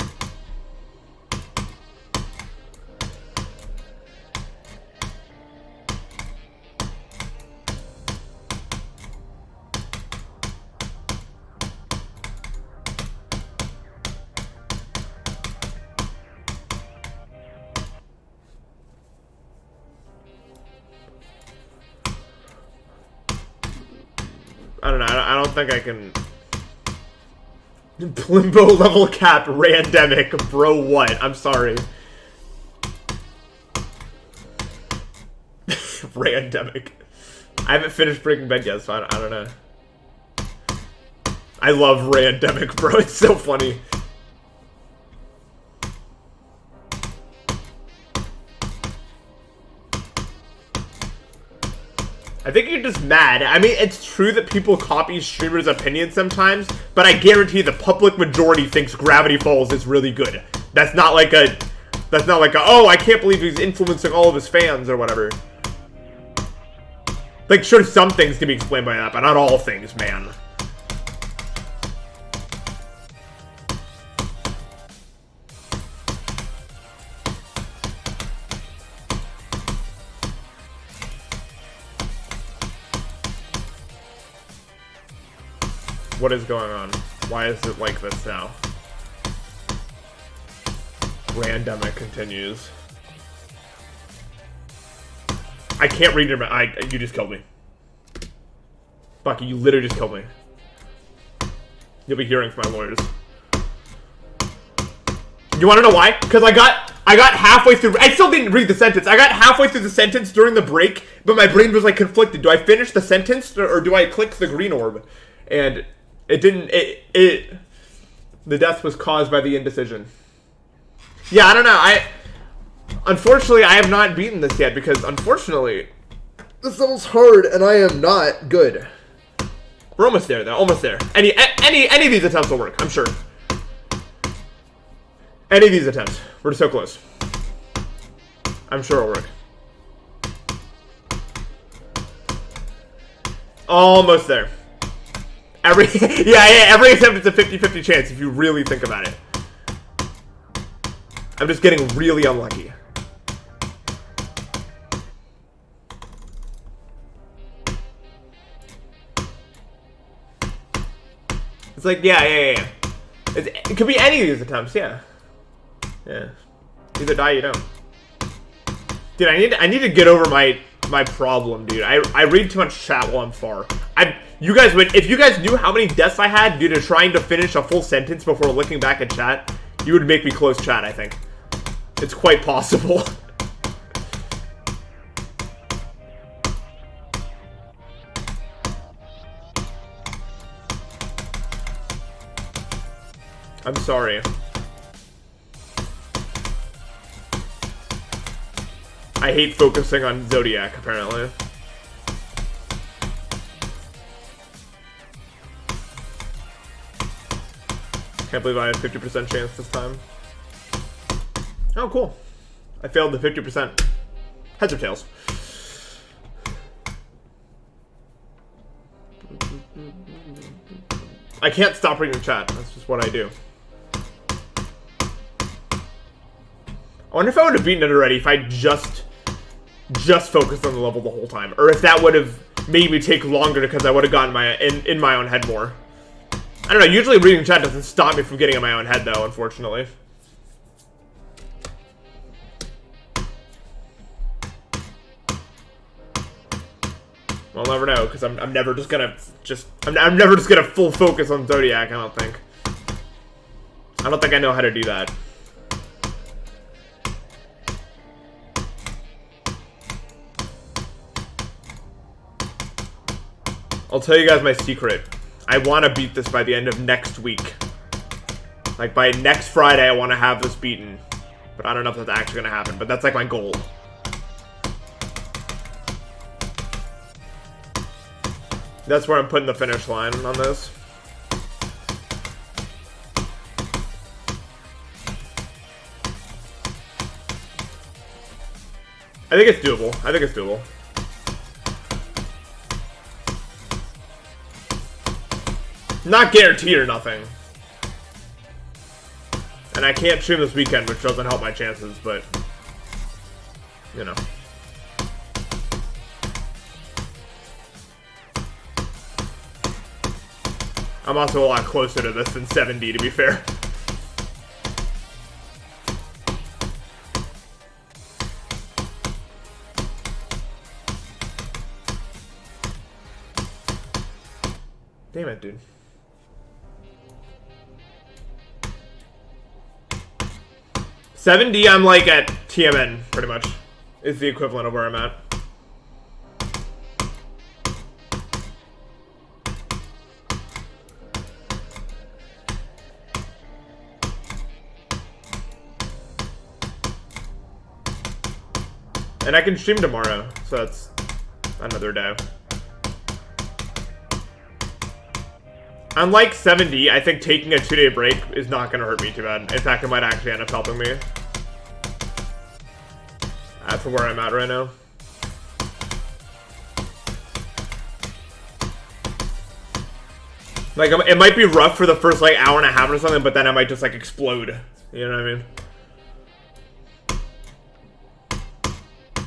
I don't know. I don't think I can. Plimbo level cap randemic, bro. What? I'm sorry. Randemic. I haven't finished Breaking Bad yet, so I don't know. I love Randemic, bro. It's so funny. I think you're just mad. I mean, it's true that people copy streamers' opinions sometimes, but I guarantee the public majority thinks Gravity Falls is really good. That's not like a, oh, I can't believe he's influencing all of his fans or whatever. Like, sure, some things can be explained by that, but not all things, man. What is going on? Why is it like this now? Randemic continues. I can't read your you just killed me. Bucky, you literally just killed me. You'll be hearing from my lawyers. You wanna know why? Because I got halfway through. I still didn't read the sentence. I got halfway through the sentence during the break, but my brain was like conflicted. Do I finish the sentence or do I click the green orb? And it didn't, the death was caused by the indecision. Yeah, I don't know, unfortunately, I have not beaten this yet, because, unfortunately, this level's hard, and I am not good. We're almost there, though, almost there. Any of these attempts will work, I'm sure. Any of these attempts. We're so close. I'm sure it'll work. Almost there. Every attempt is a 50-50 chance if you really think about it. I'm just getting really unlucky. It's like, yeah. It could be any of these attempts, yeah. Yeah. Either die or you don't. Dude, I need to get over my problem, dude. I read too much chat while I'm far. If you guys knew how many deaths I had due to trying to finish a full sentence before looking back at chat, you would make me close chat, I think. It's quite possible. I'm sorry. I hate focusing on Zodiac, apparently. Can't believe I had 50% chance this time. Oh, cool. I failed the 50%. Heads or tails? I can't stop reading the chat. That's just what I do. I wonder if I would have beaten it already if I just focused on the level the whole time. Or if that would have made me take longer because I would have gotten in my own head more. I don't know, usually reading chat doesn't stop me from getting in my own head, though, unfortunately. I'll never know, because I'm never just gonna I'm never just gonna full focus on Zodiac, I don't think. I don't think I know how to do that. I'll tell you guys my secret. I want to beat this by the end of next week. Like, by next Friday, I want to have this beaten. But I don't know if that's actually going to happen. But that's, like, my goal. That's where I'm putting the finish line on this. I think it's doable. I think it's doable. Not guaranteed or nothing. And I can't stream this weekend, which doesn't help my chances, but... you know. I'm also a lot closer to this than 7D, to be fair. Damn it, dude. $7D, I'm like at TMN, pretty much. Is the equivalent of where I'm at. And I can stream tomorrow, so that's another day. Unlike 7D, I think taking a 2-day break is not going to hurt me too bad. In fact, it might actually end up helping me. That's where I'm at right now. Like, it might be rough for the first, like, hour and a half or something, but then I might just, like, explode. You know what I mean?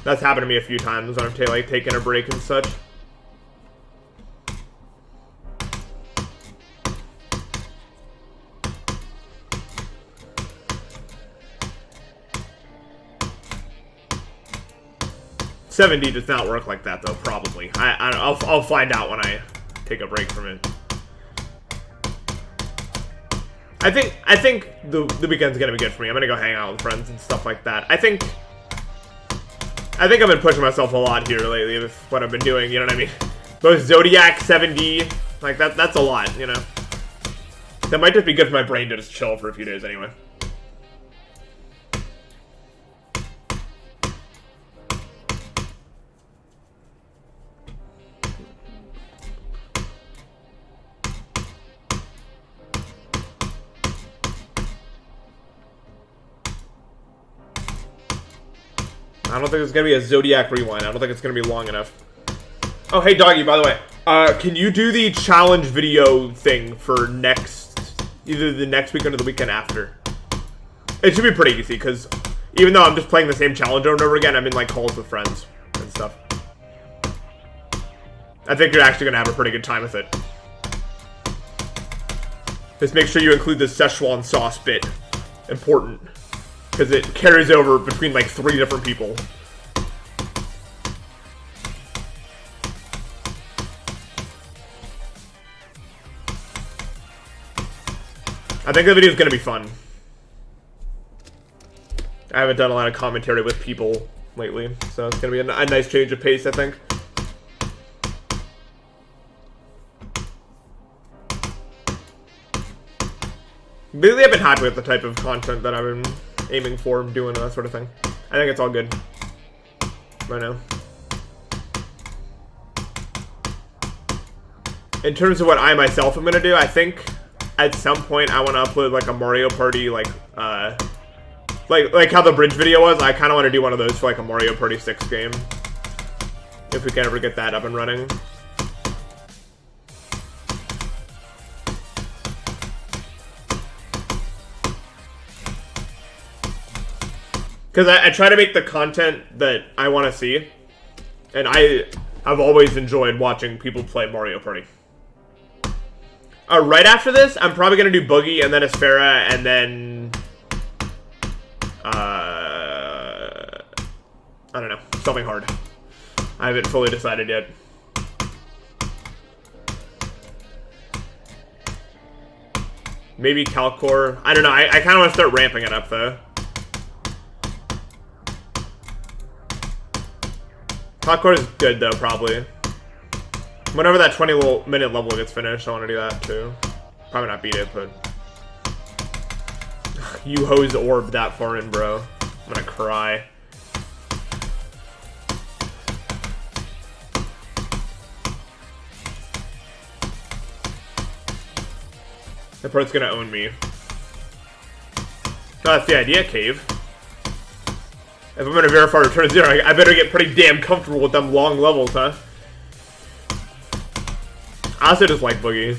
That's happened to me a few times when I'm taking a break and such. $7D does not work like that, though. Probably. I'll find out when I take a break from it. I think the weekend's gonna be good for me. I'm gonna go hang out with friends and stuff like that. I think I've been pushing myself a lot here lately with what I've been doing. You know what I mean? Both Zodiac, 7D, like that's a lot. You know. That might just be good for my brain to just chill for a few days anyway. I don't think it's gonna be a Zodiac rewind. I don't think it's gonna be long enough. Oh, hey, Doggy, by the way. Can you do the challenge video thing for either the next weekend or the weekend after? It should be pretty easy, because even though I'm just playing the same challenge over and over again, I'm in, like, calls with friends and stuff. I think you're actually gonna have a pretty good time with it. Just make sure you include the Szechuan sauce bit. Important. Because it carries over between, like, 3 different people. I think the video is going to be fun. I haven't done a lot of commentary with people lately, so it's going to be a nice change of pace, I think. Lately, I've been happy with the type of content that I've been aiming for, doing that sort of thing. I think it's all good right now. In terms of what I myself am gonna do, I think at some point I want to upload like a Mario Party, like how the bridge video was. I kind of want to do one of those for like a Mario Party 6 game, if we can ever get that up and running. Because I try to make the content that I want to see. And I have always enjoyed watching people play Mario Party. Right after this, I'm probably going to do Boogie, and then Asphera, and then... I don't know. Something hard. I haven't fully decided yet. Maybe Calcor. I don't know. I kind of want to start ramping it up, though. Calcor is good, though, probably. Whenever that 20-minute level gets finished, I want to do that, too. Probably not beat it, but... You hose orb that far in, bro. I'm gonna cry. That part's gonna own me. That's the idea, Cave. If I'm gonna verify return to 0, I better get pretty damn comfortable with them long levels, huh? I also just like Boogie.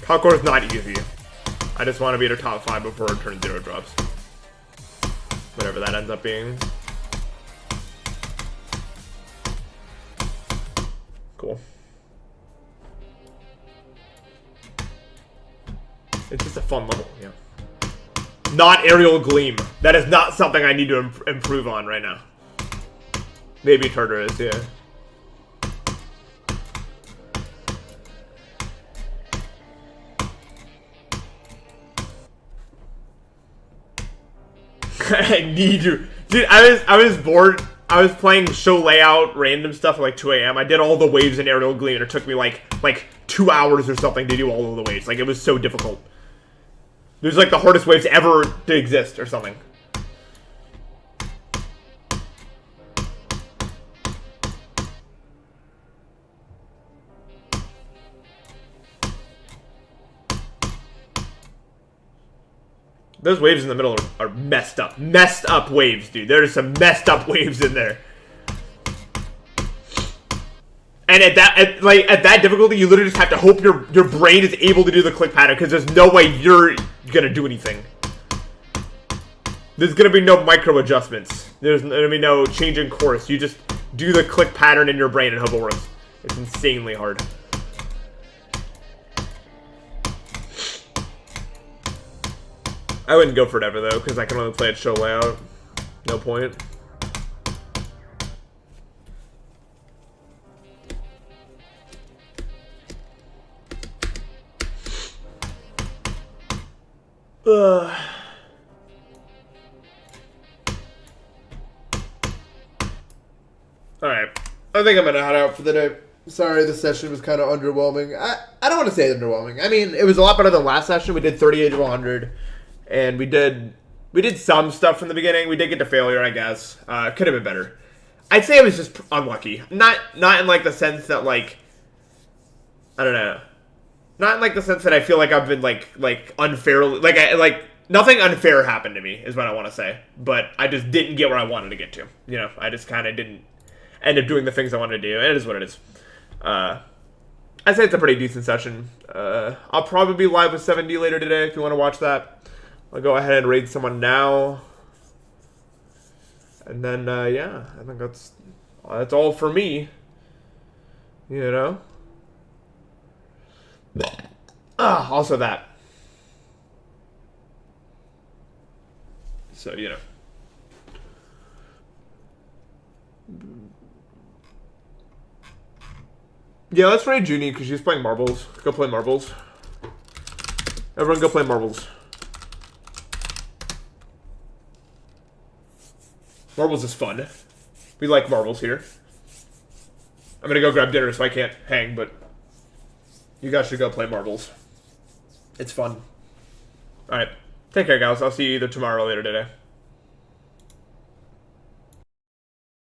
Calcor is not easy. I just want to be at a top 5 before return 0 drops. Whatever that ends up being. Cool. It's just a fun level, yeah. Not Aerial Gleam. That is not something I need to improve on right now. Maybe Tartarus, yeah. I need you. Dude, I was bored. I was playing show layout random stuff at like 2 a.m. I did all the waves in Aerial Gleam and it took me like 2 hours or something to do all of the waves. Like, it was so difficult. It was like the hardest waves ever to exist or something. Those waves in the middle are messed up. Messed up waves, dude. There's some messed up waves in there. And at that difficulty, you literally just have to hope your brain is able to do the click pattern, because there's no way you're gonna do anything. There's gonna be no micro adjustments. There's gonna be no change in course. You just do the click pattern in your brain and hope it works. It's insanely hard. I wouldn't go for it ever, though, because I can only play at show layout. No point. Alright. I think I'm gonna head out for the day. Sorry, this session was kind of underwhelming. I don't want to say underwhelming. I mean, it was a lot better than last session. We did 38 to 100. And we did some stuff from the beginning. We did get to failure, I guess. Could have been better. I'd say it was just unlucky. Not in like the sense that like, I don't know. Not in like the sense that I feel like I've been like unfairly, like nothing unfair happened to me is what I want to say. But I just didn't get where I wanted to get to. You know, I just kind of didn't end up doing the things I wanted to do. It is what it is. I'd say it's a pretty decent session. I'll probably be live with 7D later today if you want to watch that. I'll go ahead and raid someone now. And then, yeah, I think that's all for me. You know? Also that. So, you know. Yeah, let's raid Junie because she's playing marbles. Go play marbles. Everyone go play marbles. Marbles is fun. We like marbles here. I'm gonna go grab dinner so I can't hang, but you guys should go play marbles. It's fun. Alright. Take care, guys. I'll see you either tomorrow or later today.